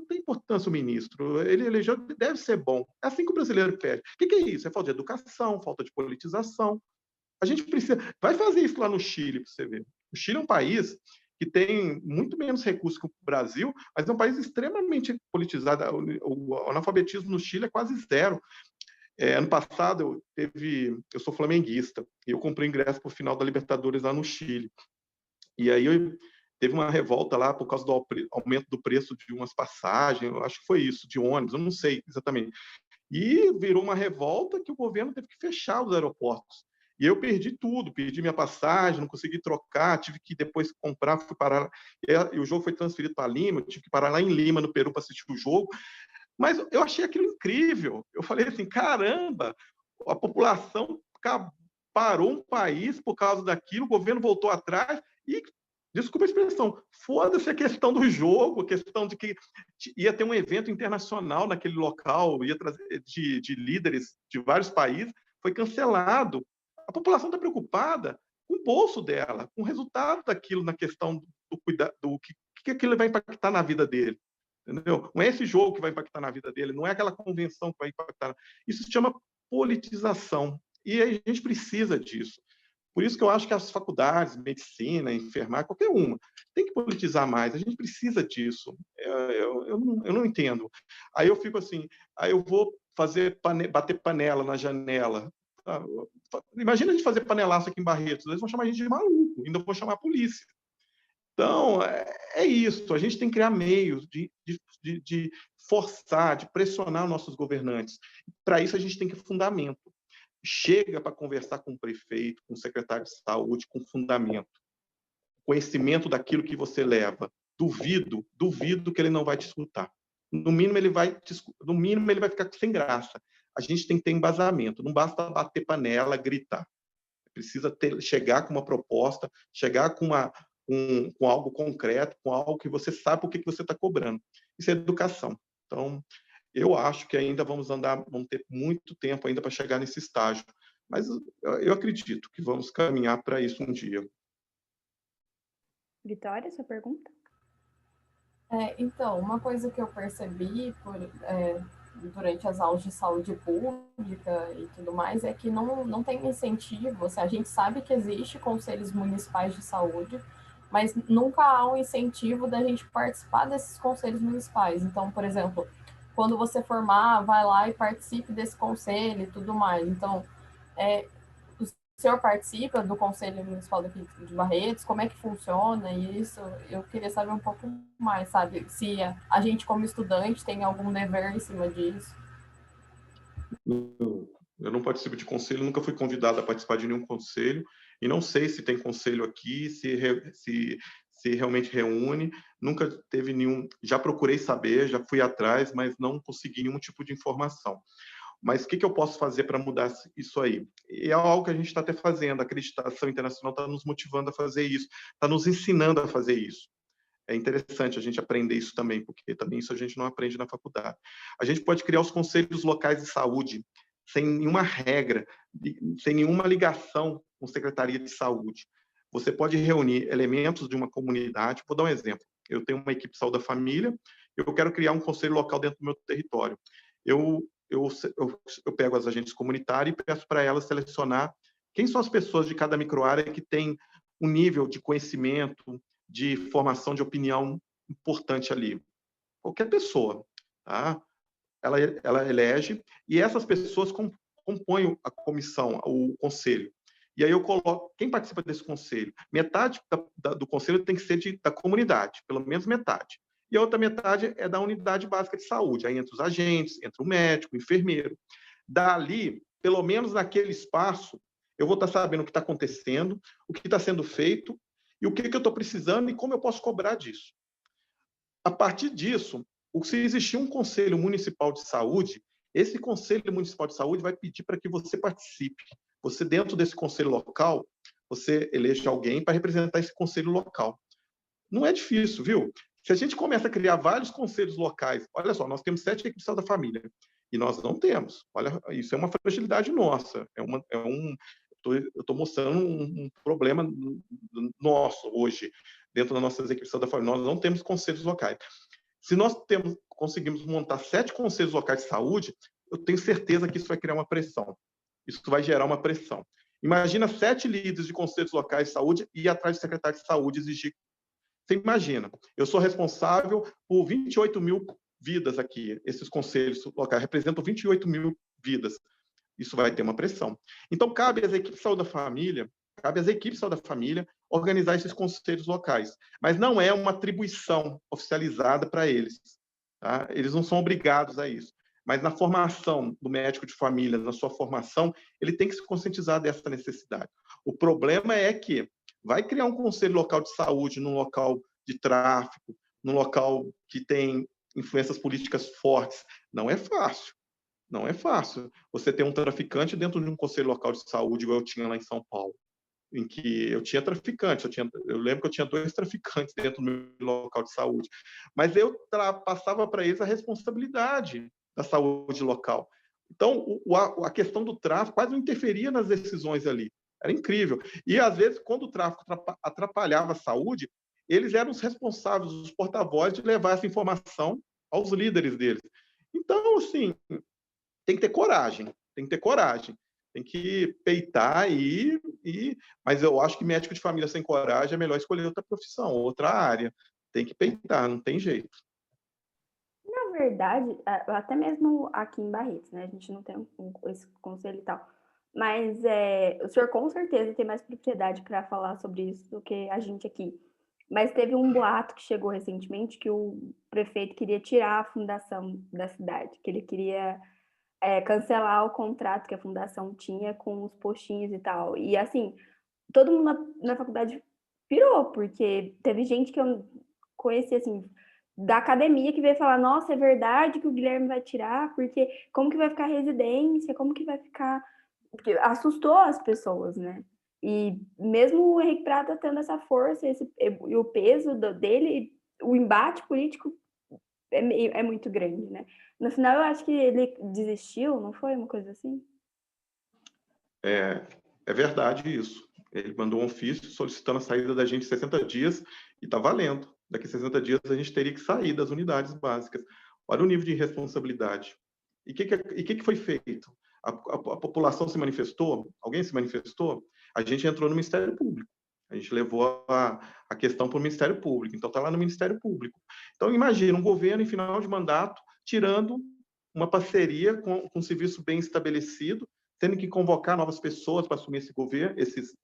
tem importância o ministro. Ele elegeu, deve ser bom. É assim que o brasileiro pede. O que é isso? É falta de educação, falta de politização. A gente precisa... Vai fazer isso lá no Chile, para você ver. O Chile é um país que tem muito menos recursos que o Brasil, mas é um país extremamente politizado. O analfabetismo no Chile é quase zero. Ano passado, eu sou flamenguista, e eu comprei ingresso para o final da Libertadores lá no Chile. E aí teve uma revolta lá por causa do aumento do preço de umas passagens, eu acho que foi isso, de ônibus, eu não sei exatamente. E virou uma revolta que o governo teve que fechar os aeroportos. E eu perdi tudo, perdi minha passagem, não consegui trocar, tive que depois comprar, fui parar. E o jogo foi transferido para Lima, eu tive que parar lá em Lima, no Peru, para assistir o jogo. Mas eu achei aquilo incrível. Eu falei assim, caramba, a população parou um país por causa daquilo, o governo voltou atrás e, desculpa a expressão, foda-se a questão do jogo, a questão de que ia ter um evento internacional naquele local, ia trazer de líderes de vários países, foi cancelado. A população está preocupada com o bolso dela, com o resultado daquilo na questão do que aquilo vai impactar na vida dele. Entendeu? Não é esse jogo que vai impactar na vida dele, não é aquela convenção que vai impactar. Isso se chama politização. E a gente precisa disso. Por isso que eu acho que as faculdades, medicina, enfermagem, qualquer uma, tem que politizar mais. A gente precisa disso. Eu não entendo. Aí eu fico assim, aí eu vou bater panela na janela. Imagina a gente fazer panelaço aqui em Barretos. Eles vão chamar a gente de maluco, ainda vão chamar a polícia. Então, é isso. A gente tem que criar meios de forçar, de pressionar nossos governantes. Para isso, a gente tem que fundamento. Chega para conversar com o prefeito, com o secretário de saúde, com fundamento. Conhecimento daquilo que você leva. Duvido que ele não vai te escutar. No mínimo, ele vai ficar sem graça. A gente tem que ter embasamento. Não basta bater panela, gritar. Precisa chegar com uma proposta, chegar com algo concreto, com algo que você sabe por que você está cobrando. Isso é educação. Então, eu acho que ainda vamos ter muito tempo ainda para chegar nesse estágio. Mas eu acredito que vamos caminhar para isso um dia. Vitória, sua pergunta? Então, uma coisa que eu percebi durante as aulas de saúde pública e tudo mais é que não tem incentivo. A gente sabe que existe conselhos municipais de saúde, mas nunca há um incentivo da gente participar desses conselhos municipais. Então, por exemplo, quando você formar, vai lá e participe desse conselho e tudo mais. Então, senhor participa do Conselho Municipal daqui de Barretos? Como é que funciona isso? Eu queria saber um pouco mais, sabe? Se a gente, como estudante, tem algum dever em cima disso. Eu não participo de conselho, nunca fui convidado a participar de nenhum conselho, e não sei se tem conselho aqui, se realmente reúne, nunca teve nenhum. Já procurei saber, já fui atrás, mas não consegui nenhum tipo de informação. Mas o que eu posso fazer para mudar isso aí? E é algo que a gente está até fazendo, a acreditação internacional está nos motivando a fazer isso, está nos ensinando a fazer isso. É interessante a gente aprender isso também, porque também isso a gente não aprende na faculdade. A gente pode criar os conselhos locais de saúde, sem nenhuma regra, sem nenhuma ligação com a Secretaria de Saúde. Você pode reunir elementos de uma comunidade. Vou dar um exemplo. Eu tenho uma equipe de saúde da família, eu quero criar um conselho local dentro do meu território. Eu pego as agentes comunitárias e peço para elas selecionar quem são as pessoas de cada microárea que têm um nível de conhecimento, de formação de opinião importante ali. Qualquer pessoa, tá? Ela elege, e essas pessoas compõem a comissão, o conselho. E aí eu coloco, quem participa desse conselho? Metade do conselho tem que ser da comunidade, pelo menos metade. E a outra metade é da unidade básica de saúde, aí entre os agentes, entre o médico, o enfermeiro. Dali, pelo menos naquele espaço, eu vou estar sabendo o que está acontecendo, o que está sendo feito, e o que eu estou precisando e como eu posso cobrar disso. A partir disso, se existir um Conselho Municipal de Saúde, esse Conselho Municipal de Saúde vai pedir para que você participe. Você, dentro desse conselho local, você elege alguém para representar esse conselho local. Não é difícil, viu? Se a gente começa a criar vários conselhos locais, olha só, nós temos 7 equipes de saúde da família, e nós não temos. Olha, isso é uma fragilidade nossa. Eu estou mostrando um problema nosso hoje, dentro das nossas equipes de saúde da família. Nós não temos conselhos locais. Se nós conseguimos montar 7 conselhos locais de saúde, eu tenho certeza que isso vai criar uma pressão. Isso vai gerar uma pressão. Imagina 7 líderes de conselhos locais de saúde ir atrás do secretário de saúde exigir. Você imagina, eu sou responsável por 28 mil vidas aqui. Esses conselhos locais representam 28 mil vidas. Isso vai ter uma pressão. Então, cabe às equipes de saúde da família organizar esses conselhos locais. Mas não é uma atribuição oficializada para eles. Tá? Eles não são obrigados a isso. Mas na formação do médico de família, na sua formação, ele tem que se conscientizar dessa necessidade. O problema é que vai criar um conselho local de saúde num local de tráfico, num local que tem influências políticas fortes. Não é fácil. Não é fácil você ter um traficante dentro de um conselho local de saúde, igual eu tinha lá em São Paulo, em que eu tinha traficantes. Eu lembro que eu tinha 2 traficantes dentro do meu local de saúde. Mas eu passava para eles a responsabilidade da saúde local. Então, a questão do tráfico quase não interferia nas decisões ali. Era incrível. E, às vezes, quando o tráfico atrapalhava a saúde, eles eram os responsáveis, os porta-vozes de levar essa informação aos líderes deles. Então, assim, tem que ter coragem, tem que peitar mas eu acho que médico de família sem coragem é melhor escolher outra profissão, outra área. Tem que peitar, não tem jeito. Na verdade, até mesmo aqui em Barretos, né? A gente não tem esse conselho e tal. Mas o senhor com certeza tem mais propriedade para falar sobre isso do que a gente aqui. Mas teve um boato que chegou recentemente que o prefeito queria tirar a fundação da cidade, que ele queria cancelar o contrato que a fundação tinha com os postinhos e tal. E assim, todo mundo na faculdade pirou, porque teve gente que eu conheci assim da academia que veio falar, nossa, é verdade que o Guilherme vai tirar, porque como que vai ficar a residência, como que vai ficar... Porque assustou as pessoas, né? E mesmo o Henrique Prata tendo essa força e o peso dele, o embate político é muito grande, né? No final, eu acho que ele desistiu, não foi uma coisa assim? É verdade isso. Ele mandou um ofício solicitando a saída da gente em 60 dias e está valendo. Daqui a 60 dias a gente teria que sair das unidades básicas. Olha o nível de irresponsabilidade. E o que foi feito? A população se manifestou? Alguém se manifestou? A gente entrou no Ministério Público. A gente levou a questão para o Ministério Público. Então, está lá no Ministério Público. Então, imagina um governo em final de mandato tirando uma parceria com um serviço bem estabelecido, tendo que convocar novas pessoas para assumir esse governo,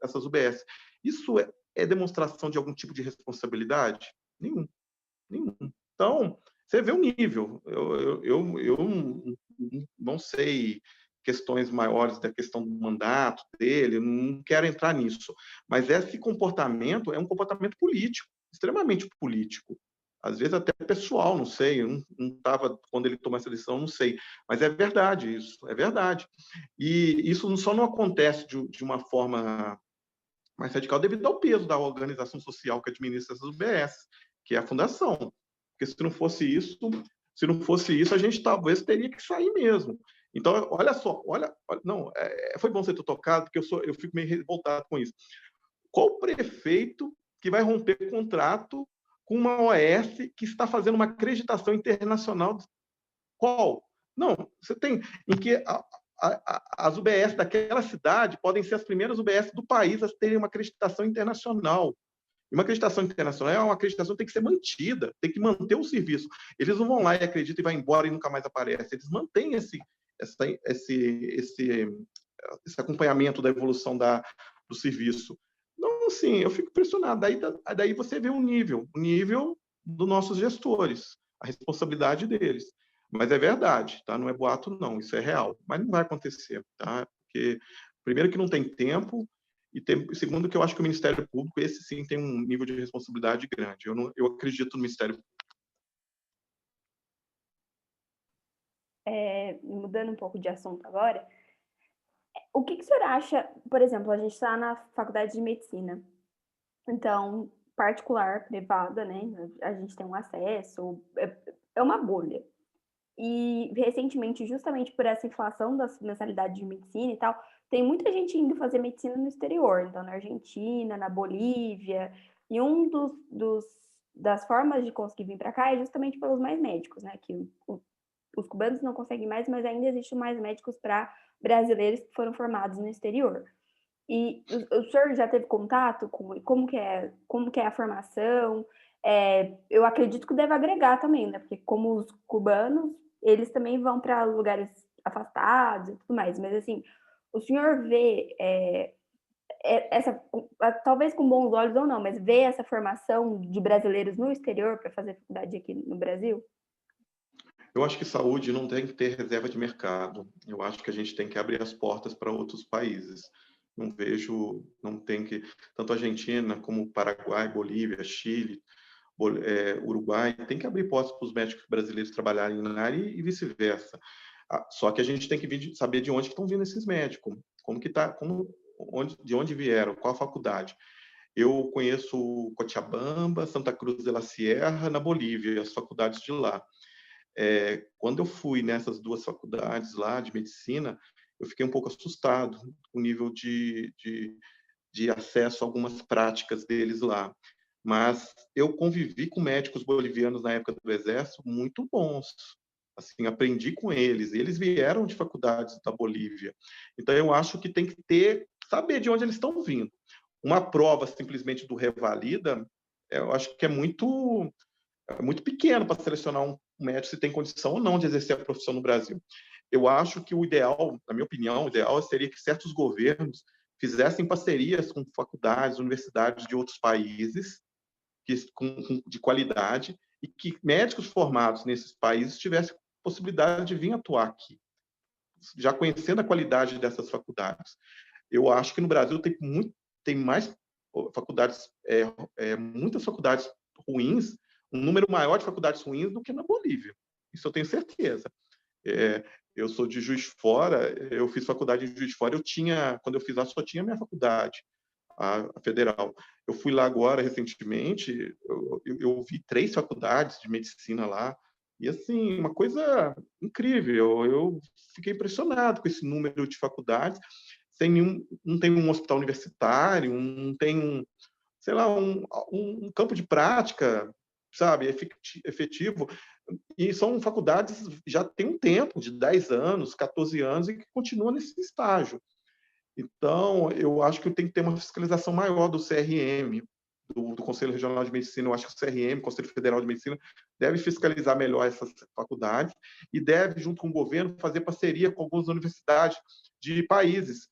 essas UBS. Isso é demonstração de algum tipo de responsabilidade? Nenhum. Então, você vê o nível. Eu não sei questões maiores da questão do mandato dele, não quero entrar nisso. Mas esse comportamento é um comportamento político, extremamente político. Às vezes até pessoal, não sei, eu não estava quando ele tomou essa decisão, não sei. Mas é verdade isso, é verdade. E isso só não acontece de uma forma mais radical devido ao peso da organização social que administra essas UBS, que é a fundação. Porque se não fosse isso, a gente talvez teria que sair mesmo. Então, olha só, não, foi bom você ter tocado, porque eu fico meio revoltado com isso. Qual prefeito que vai romper contrato com uma OS que está fazendo uma acreditação internacional? Qual? Não, você tem em que as UBS daquela cidade podem ser as primeiras UBS do país a terem uma acreditação internacional. E uma acreditação internacional é uma acreditação que tem que ser mantida, tem que manter o serviço. Eles não vão lá e acreditam e vão embora e nunca mais aparecem. Eles mantêm esse acompanhamento da evolução do serviço. Então, assim, eu fico impressionado. Daí você vê o nível dos nossos gestores, a responsabilidade deles. Mas é verdade, tá? Não é boato, não. Isso é real. Mas não vai acontecer, tá? Porque, primeiro, que não tem tempo, e segundo, que eu acho que o Ministério Público, esse sim, tem um nível de responsabilidade grande. Eu acredito no Ministério Público. Mudando um pouco de assunto agora, o que o senhor acha, por exemplo, a gente está na faculdade de medicina, então, particular, privada, né, a gente tem um acesso, é uma bolha. E, recentemente, justamente por essa inflação das mensalidades de medicina e tal, tem muita gente indo fazer medicina no exterior, então na Argentina, na Bolívia, e das formas de conseguir vir para cá é justamente pelos mais médicos, né, que os cubanos não conseguem mais, mas ainda existem mais médicos para brasileiros que foram formados no exterior. E o senhor já teve contato com como que é a formação? Eu acredito que deve agregar também, né? Porque como os cubanos, eles também vão para lugares afastados e tudo mais. Mas, assim, o senhor vê talvez com bons olhos ou não, mas vê essa formação de brasileiros no exterior para fazer faculdade aqui no Brasil? Eu acho que saúde não tem que ter reserva de mercado. Eu acho que a gente tem que abrir as portas para outros países. Não tem que, tanto a Argentina como Paraguai, Bolívia, Chile, Uruguai, tem que abrir portas para os médicos brasileiros trabalharem na área e vice-versa. Só que a gente tem que saber de onde estão vindo esses médicos, de onde vieram, qual a faculdade. Eu conheço Cochabamba, Santa Cruz de la Sierra, na Bolívia, as faculdades de lá. Quando eu fui nessas duas faculdades lá de medicina, eu fiquei um pouco assustado com o nível de acesso a algumas práticas deles lá. Mas eu convivi com médicos bolivianos na época do Exército muito bons. Assim, aprendi com eles vieram de faculdades da Bolívia. Então, eu acho que tem que saber de onde eles estão vindo. Uma prova simplesmente do Revalida, eu acho que é muito pequeno para selecionar um médico se tem condição ou não de exercer a profissão no Brasil. Eu acho que o ideal, na minha opinião, o ideal seria que certos governos fizessem parcerias com faculdades, universidades de outros países de qualidade e que médicos formados nesses países tivessem possibilidade de vir atuar aqui, já conhecendo a qualidade dessas faculdades. Eu acho que no Brasil tem mais faculdades, muitas faculdades ruins, um número maior de faculdades ruins do que na Bolívia. Isso eu tenho certeza. Eu sou de Juiz de Fora, eu fiz faculdade em Juiz de Fora, quando eu fiz lá, só tinha a minha faculdade, a federal. Eu fui lá agora, recentemente, eu vi 3 faculdades de medicina lá, e assim, uma coisa incrível. Eu fiquei impressionado com esse número de faculdades, não tem um hospital universitário, não tem sei lá, um campo de prática, sabe, efetivo. E são faculdades já tem um tempo, de 10 anos, 14 anos, e que continuam nesse estágio. Então, eu acho que tem que ter uma fiscalização maior do CRM, do Conselho Regional de Medicina, eu acho que o CRM, Conselho Federal de Medicina, deve fiscalizar melhor essas faculdades e deve, junto com o governo, fazer parceria com algumas universidades de países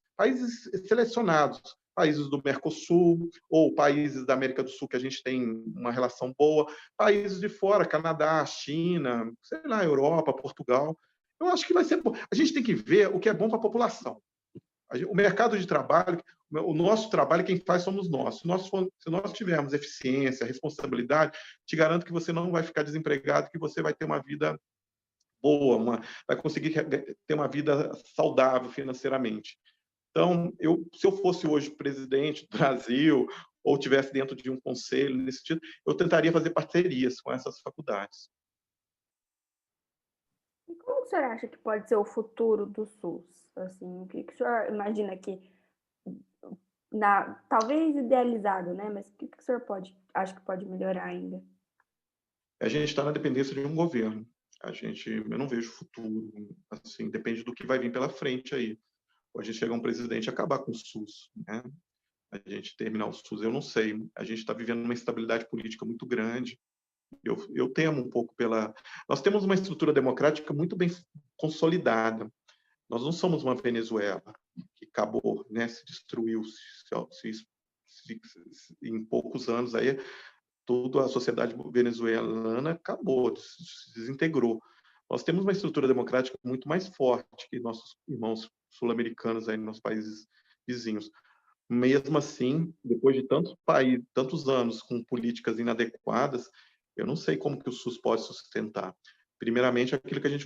selecionados, países do Mercosul ou países da América do Sul que a gente tem uma relação boa, países de fora, Canadá, China, sei lá, Europa, Portugal. Eu acho que vai ser bom. A gente tem que ver o que é bom para a população. O mercado de trabalho, o nosso trabalho, quem faz somos nós. Se nós tivermos eficiência, responsabilidade, te garanto que você não vai ficar desempregado, que você vai ter uma vida boa, vai conseguir ter uma vida saudável financeiramente. Então, se eu fosse hoje presidente do Brasil ou tivesse dentro de um conselho nesse sentido, eu tentaria fazer parcerias com essas faculdades. E como o senhor acha que pode ser o futuro do SUS? Assim, o que o senhor imagina que, talvez idealizado, né? Mas o que o senhor acha que pode melhorar ainda? A gente está na dependência de um governo. Eu não vejo futuro, assim, depende do que vai vir pela frente aí. Pode chegar um presidente e acabar com o SUS, né? A gente terminar o SUS, eu não sei. A gente está vivendo uma instabilidade política muito grande. Eu temo um pouco pela... Nós temos uma estrutura democrática muito bem consolidada. Nós não somos uma Venezuela que acabou, né? Se destruiu em poucos anos. Aí toda a sociedade venezuelana acabou, se desintegrou. Nós temos uma estrutura democrática muito mais forte que nossos irmãos sul-americanos aí nos países vizinhos. Mesmo assim, depois de tantos anos com políticas inadequadas, eu não sei como que o SUS pode sustentar. Primeiramente, aquilo que a gente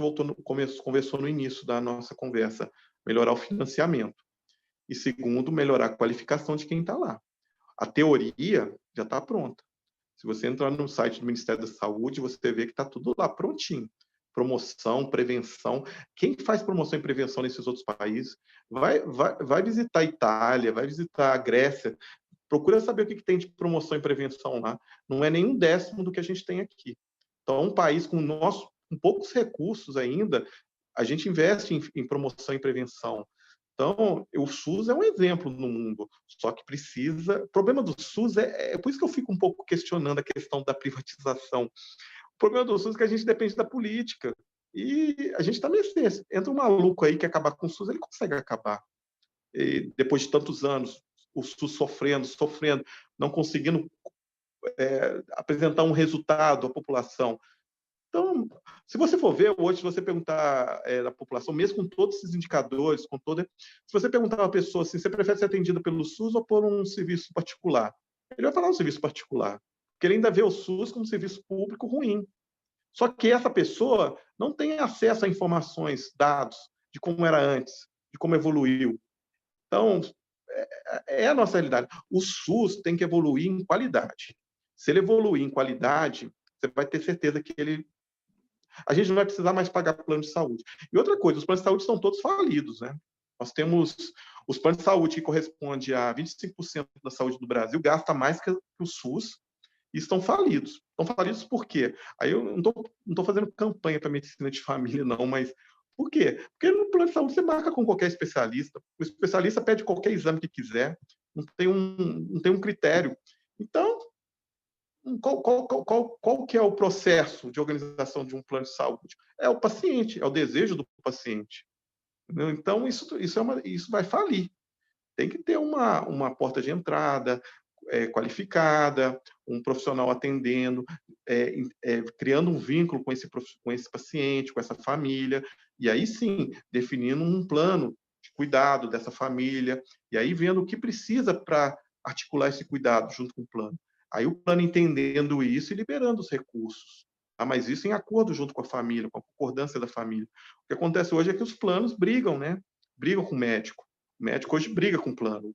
conversou no início da nossa conversa, melhorar o financiamento. E segundo, melhorar a qualificação de quem está lá. A teoria já está pronta. Se você entrar no site do Ministério da Saúde, você vê que está tudo lá prontinho. Promoção, prevenção. Quem faz promoção e prevenção nesses outros países, vai visitar a Itália, vai visitar a Grécia, procura saber o que tem de promoção e prevenção lá. Não é nem 1/10 do que a gente tem aqui. Então, um país com poucos recursos ainda, a gente investe em promoção e prevenção. Então, o SUS é um exemplo no mundo, só que precisa... O problema do SUS é por isso que eu fico um pouco questionando a questão da privatização. O problema do SUS é que a gente depende da política. E a gente está nesse... Entra um maluco aí que acabar com o SUS, ele consegue acabar. E depois de tantos anos, o SUS sofrendo, não conseguindo apresentar um resultado à população. Então, se você for ver hoje, se você perguntar da população, mesmo com todos esses indicadores, se você perguntar a uma pessoa assim, você prefere ser atendida pelo SUS ou por um serviço particular? Ele vai falar um serviço particular, porque ele ainda vê o SUS como um serviço público ruim. Só que essa pessoa não tem acesso a informações, dados de como era antes, de como evoluiu. Então, é a nossa realidade. O SUS tem que evoluir em qualidade. Se ele evoluir em qualidade, você vai ter certeza que a gente não vai precisar mais pagar plano de saúde. E outra coisa, os planos de saúde estão todos falidos, né? Nós temos os planos de saúde que correspondem a 25% da saúde do Brasil, gasta mais que o SUS e estão falidos. Estão falidos por quê? Aí eu não estou fazendo campanha para medicina de família, não, mas por quê? Porque no plano de saúde você marca com qualquer especialista. O especialista pede qualquer exame que quiser, não tem um critério. Então, qual que é o processo de organização de um plano de saúde? É o paciente, é o desejo do paciente. Entendeu? Então, isso vai falir. Tem que ter uma porta de entrada qualificada, um profissional atendendo, criando um vínculo com esse paciente, com essa família, e aí sim, definindo um plano de cuidado dessa família, e aí vendo o que precisa para articular esse cuidado junto com o plano. Aí o plano entendendo isso e liberando os recursos. Mas isso em acordo junto com a família, com a concordância da família. O que acontece hoje é que os planos brigam, né? Brigam com o médico. O médico hoje briga com o plano.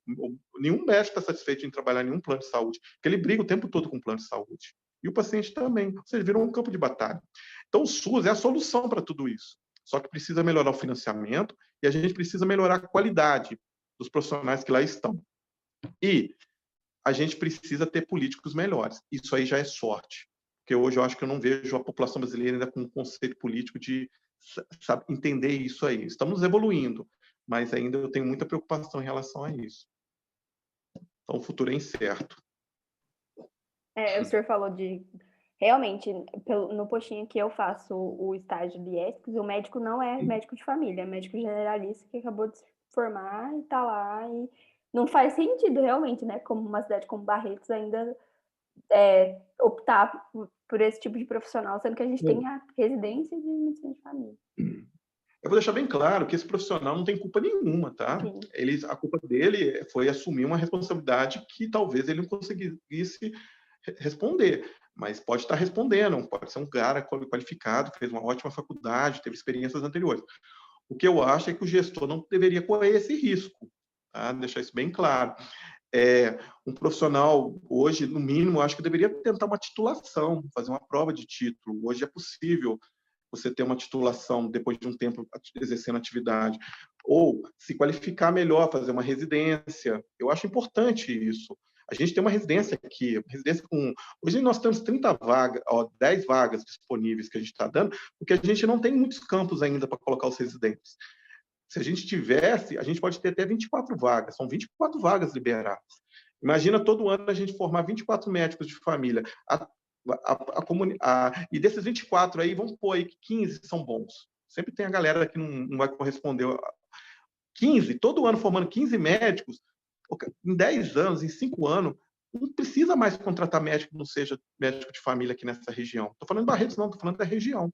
Nenhum médico está satisfeito em trabalhar em nenhum plano de saúde, porque ele briga o tempo todo com o plano de saúde. E o paciente também. Ou seja, virou um campo de batalha. Então, o SUS é a solução para tudo isso. Só que precisa melhorar o financiamento e a gente precisa melhorar a qualidade dos profissionais que lá estão. E a gente precisa ter políticos melhores. Isso aí já é sorte. Porque hoje eu acho que eu não vejo a população brasileira ainda com um conceito político de entender isso aí. Estamos evoluindo, mas ainda eu tenho muita preocupação em relação a isso. Então, o futuro é incerto. O senhor falou de... Realmente, no postinho que eu faço o estágio de ESCS, o médico não é médico de família, é médico generalista que acabou de se formar e tá lá. E não faz sentido, realmente, né? Como uma cidade como Barretos ainda optar por esse tipo de profissional, sendo que a gente tem a residência de medicina de família. Eu vou deixar bem claro que esse profissional não tem culpa nenhuma, tá? A culpa dele foi assumir uma responsabilidade que talvez ele não conseguisse responder, mas pode estar respondendo, pode ser um cara qualificado, que fez uma ótima faculdade, teve experiências anteriores. O que eu acho é que o gestor não deveria correr esse risco, tá? Deixar isso bem claro. Um profissional, hoje, no mínimo, acho que deveria tentar uma titulação, fazer uma prova de título. Hoje é possível você ter uma titulação depois de um tempo exercendo atividade, ou se qualificar melhor, fazer uma residência. Eu acho importante isso. A gente tem uma residência aqui, hoje nós temos 30 vagas, 10 vagas disponíveis que a gente está dando, porque a gente não tem muitos campos ainda para colocar os residentes. Se a gente tivesse, a gente pode ter até 24 vagas, são 24 vagas liberadas. Imagina todo ano a gente formar 24 médicos de família. E desses 24 aí, vamos pôr aí que 15 são bons. Sempre tem a galera que não vai corresponder. 15, todo ano formando 15 médicos, em 10 anos, em 5 anos, não precisa mais contratar médico que não seja médico de família aqui nessa região. Estou falando de Barretos, não, estou falando da região.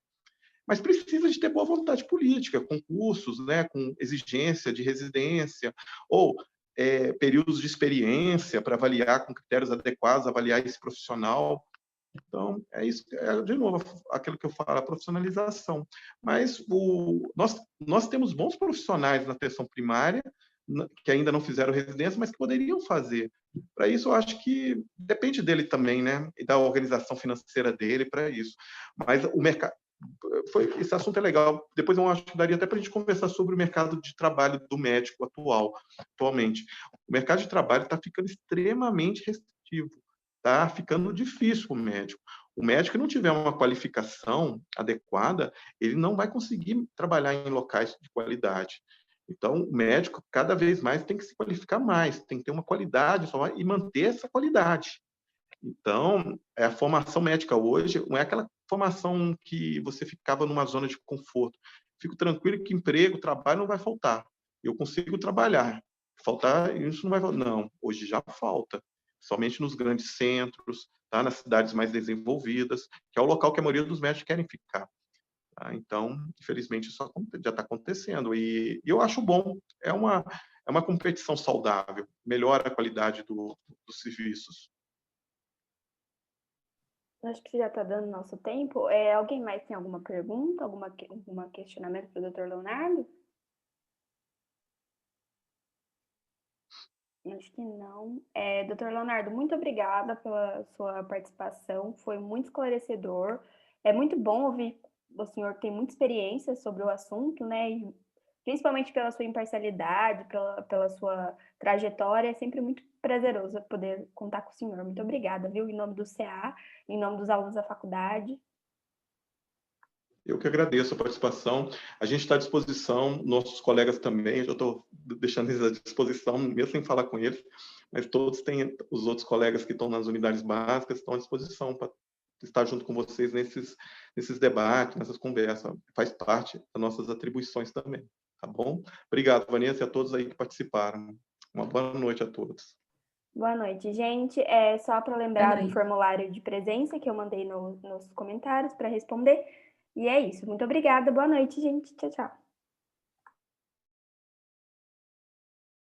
Mas precisa de ter boa vontade política, concursos, né, com exigência de residência, ou períodos de experiência para avaliar com critérios adequados, avaliar esse profissional. Então, é isso, de novo, aquilo que eu falo, a profissionalização. Mas nós temos bons profissionais na atenção primária, que ainda não fizeram residência, mas que poderiam fazer. Para isso, eu acho que depende dele também, né? E da organização financeira dele para isso. Mas o mercado... esse assunto é legal. Depois eu acho que daria até para a gente conversar sobre o mercado de trabalho do médico atualmente. O mercado de trabalho está ficando extremamente restritivo. Está ficando difícil para o médico. O médico que não tiver uma qualificação adequada, ele não vai conseguir trabalhar em locais de qualidade. Então, o médico, cada vez mais, tem que se qualificar mais, tem que ter uma qualidade e manter essa qualidade. Então, a formação médica hoje não é aquela formação que você ficava numa zona de conforto. Fico tranquilo que emprego, trabalho não vai faltar. Eu consigo trabalhar. Faltar, isso não vai faltar. Não, hoje já falta. Somente nos grandes centros, tá? Nas cidades mais desenvolvidas, que é o local que a maioria dos médicos querem ficar. Tá? Então, infelizmente, isso já está acontecendo. E eu acho bom. É uma competição saudável. Melhora a qualidade dos serviços. Acho que já está dando nosso tempo. Alguém mais tem alguma pergunta, algum questionamento para o Dr. Leonardo? Acho que não. Dr. Leonardo, muito obrigada pela sua participação, foi muito esclarecedor. É muito bom ouvir o senhor que tem muita experiência sobre o assunto, né? E principalmente pela sua imparcialidade, pela sua trajetória, é sempre muito prazeroso poder contar com o senhor. Muito obrigada, viu? Em nome do CA, em nome dos alunos da faculdade. Eu que agradeço a participação. A gente está à disposição, nossos colegas também, eu já estou deixando eles à disposição, mesmo sem falar com eles, mas todos têm, os outros colegas que estão nas unidades básicas estão à disposição para estar junto com vocês nesses debates, nessas conversas. Faz parte das nossas atribuições também, tá bom? Obrigado, Vanessa, e a todos aí que participaram. Uma boa noite a todos. Boa noite, gente. Só para lembrar do formulário de presença que eu mandei nos comentários para responder. E é isso. Muito obrigada. Boa noite, gente. Tchau, tchau.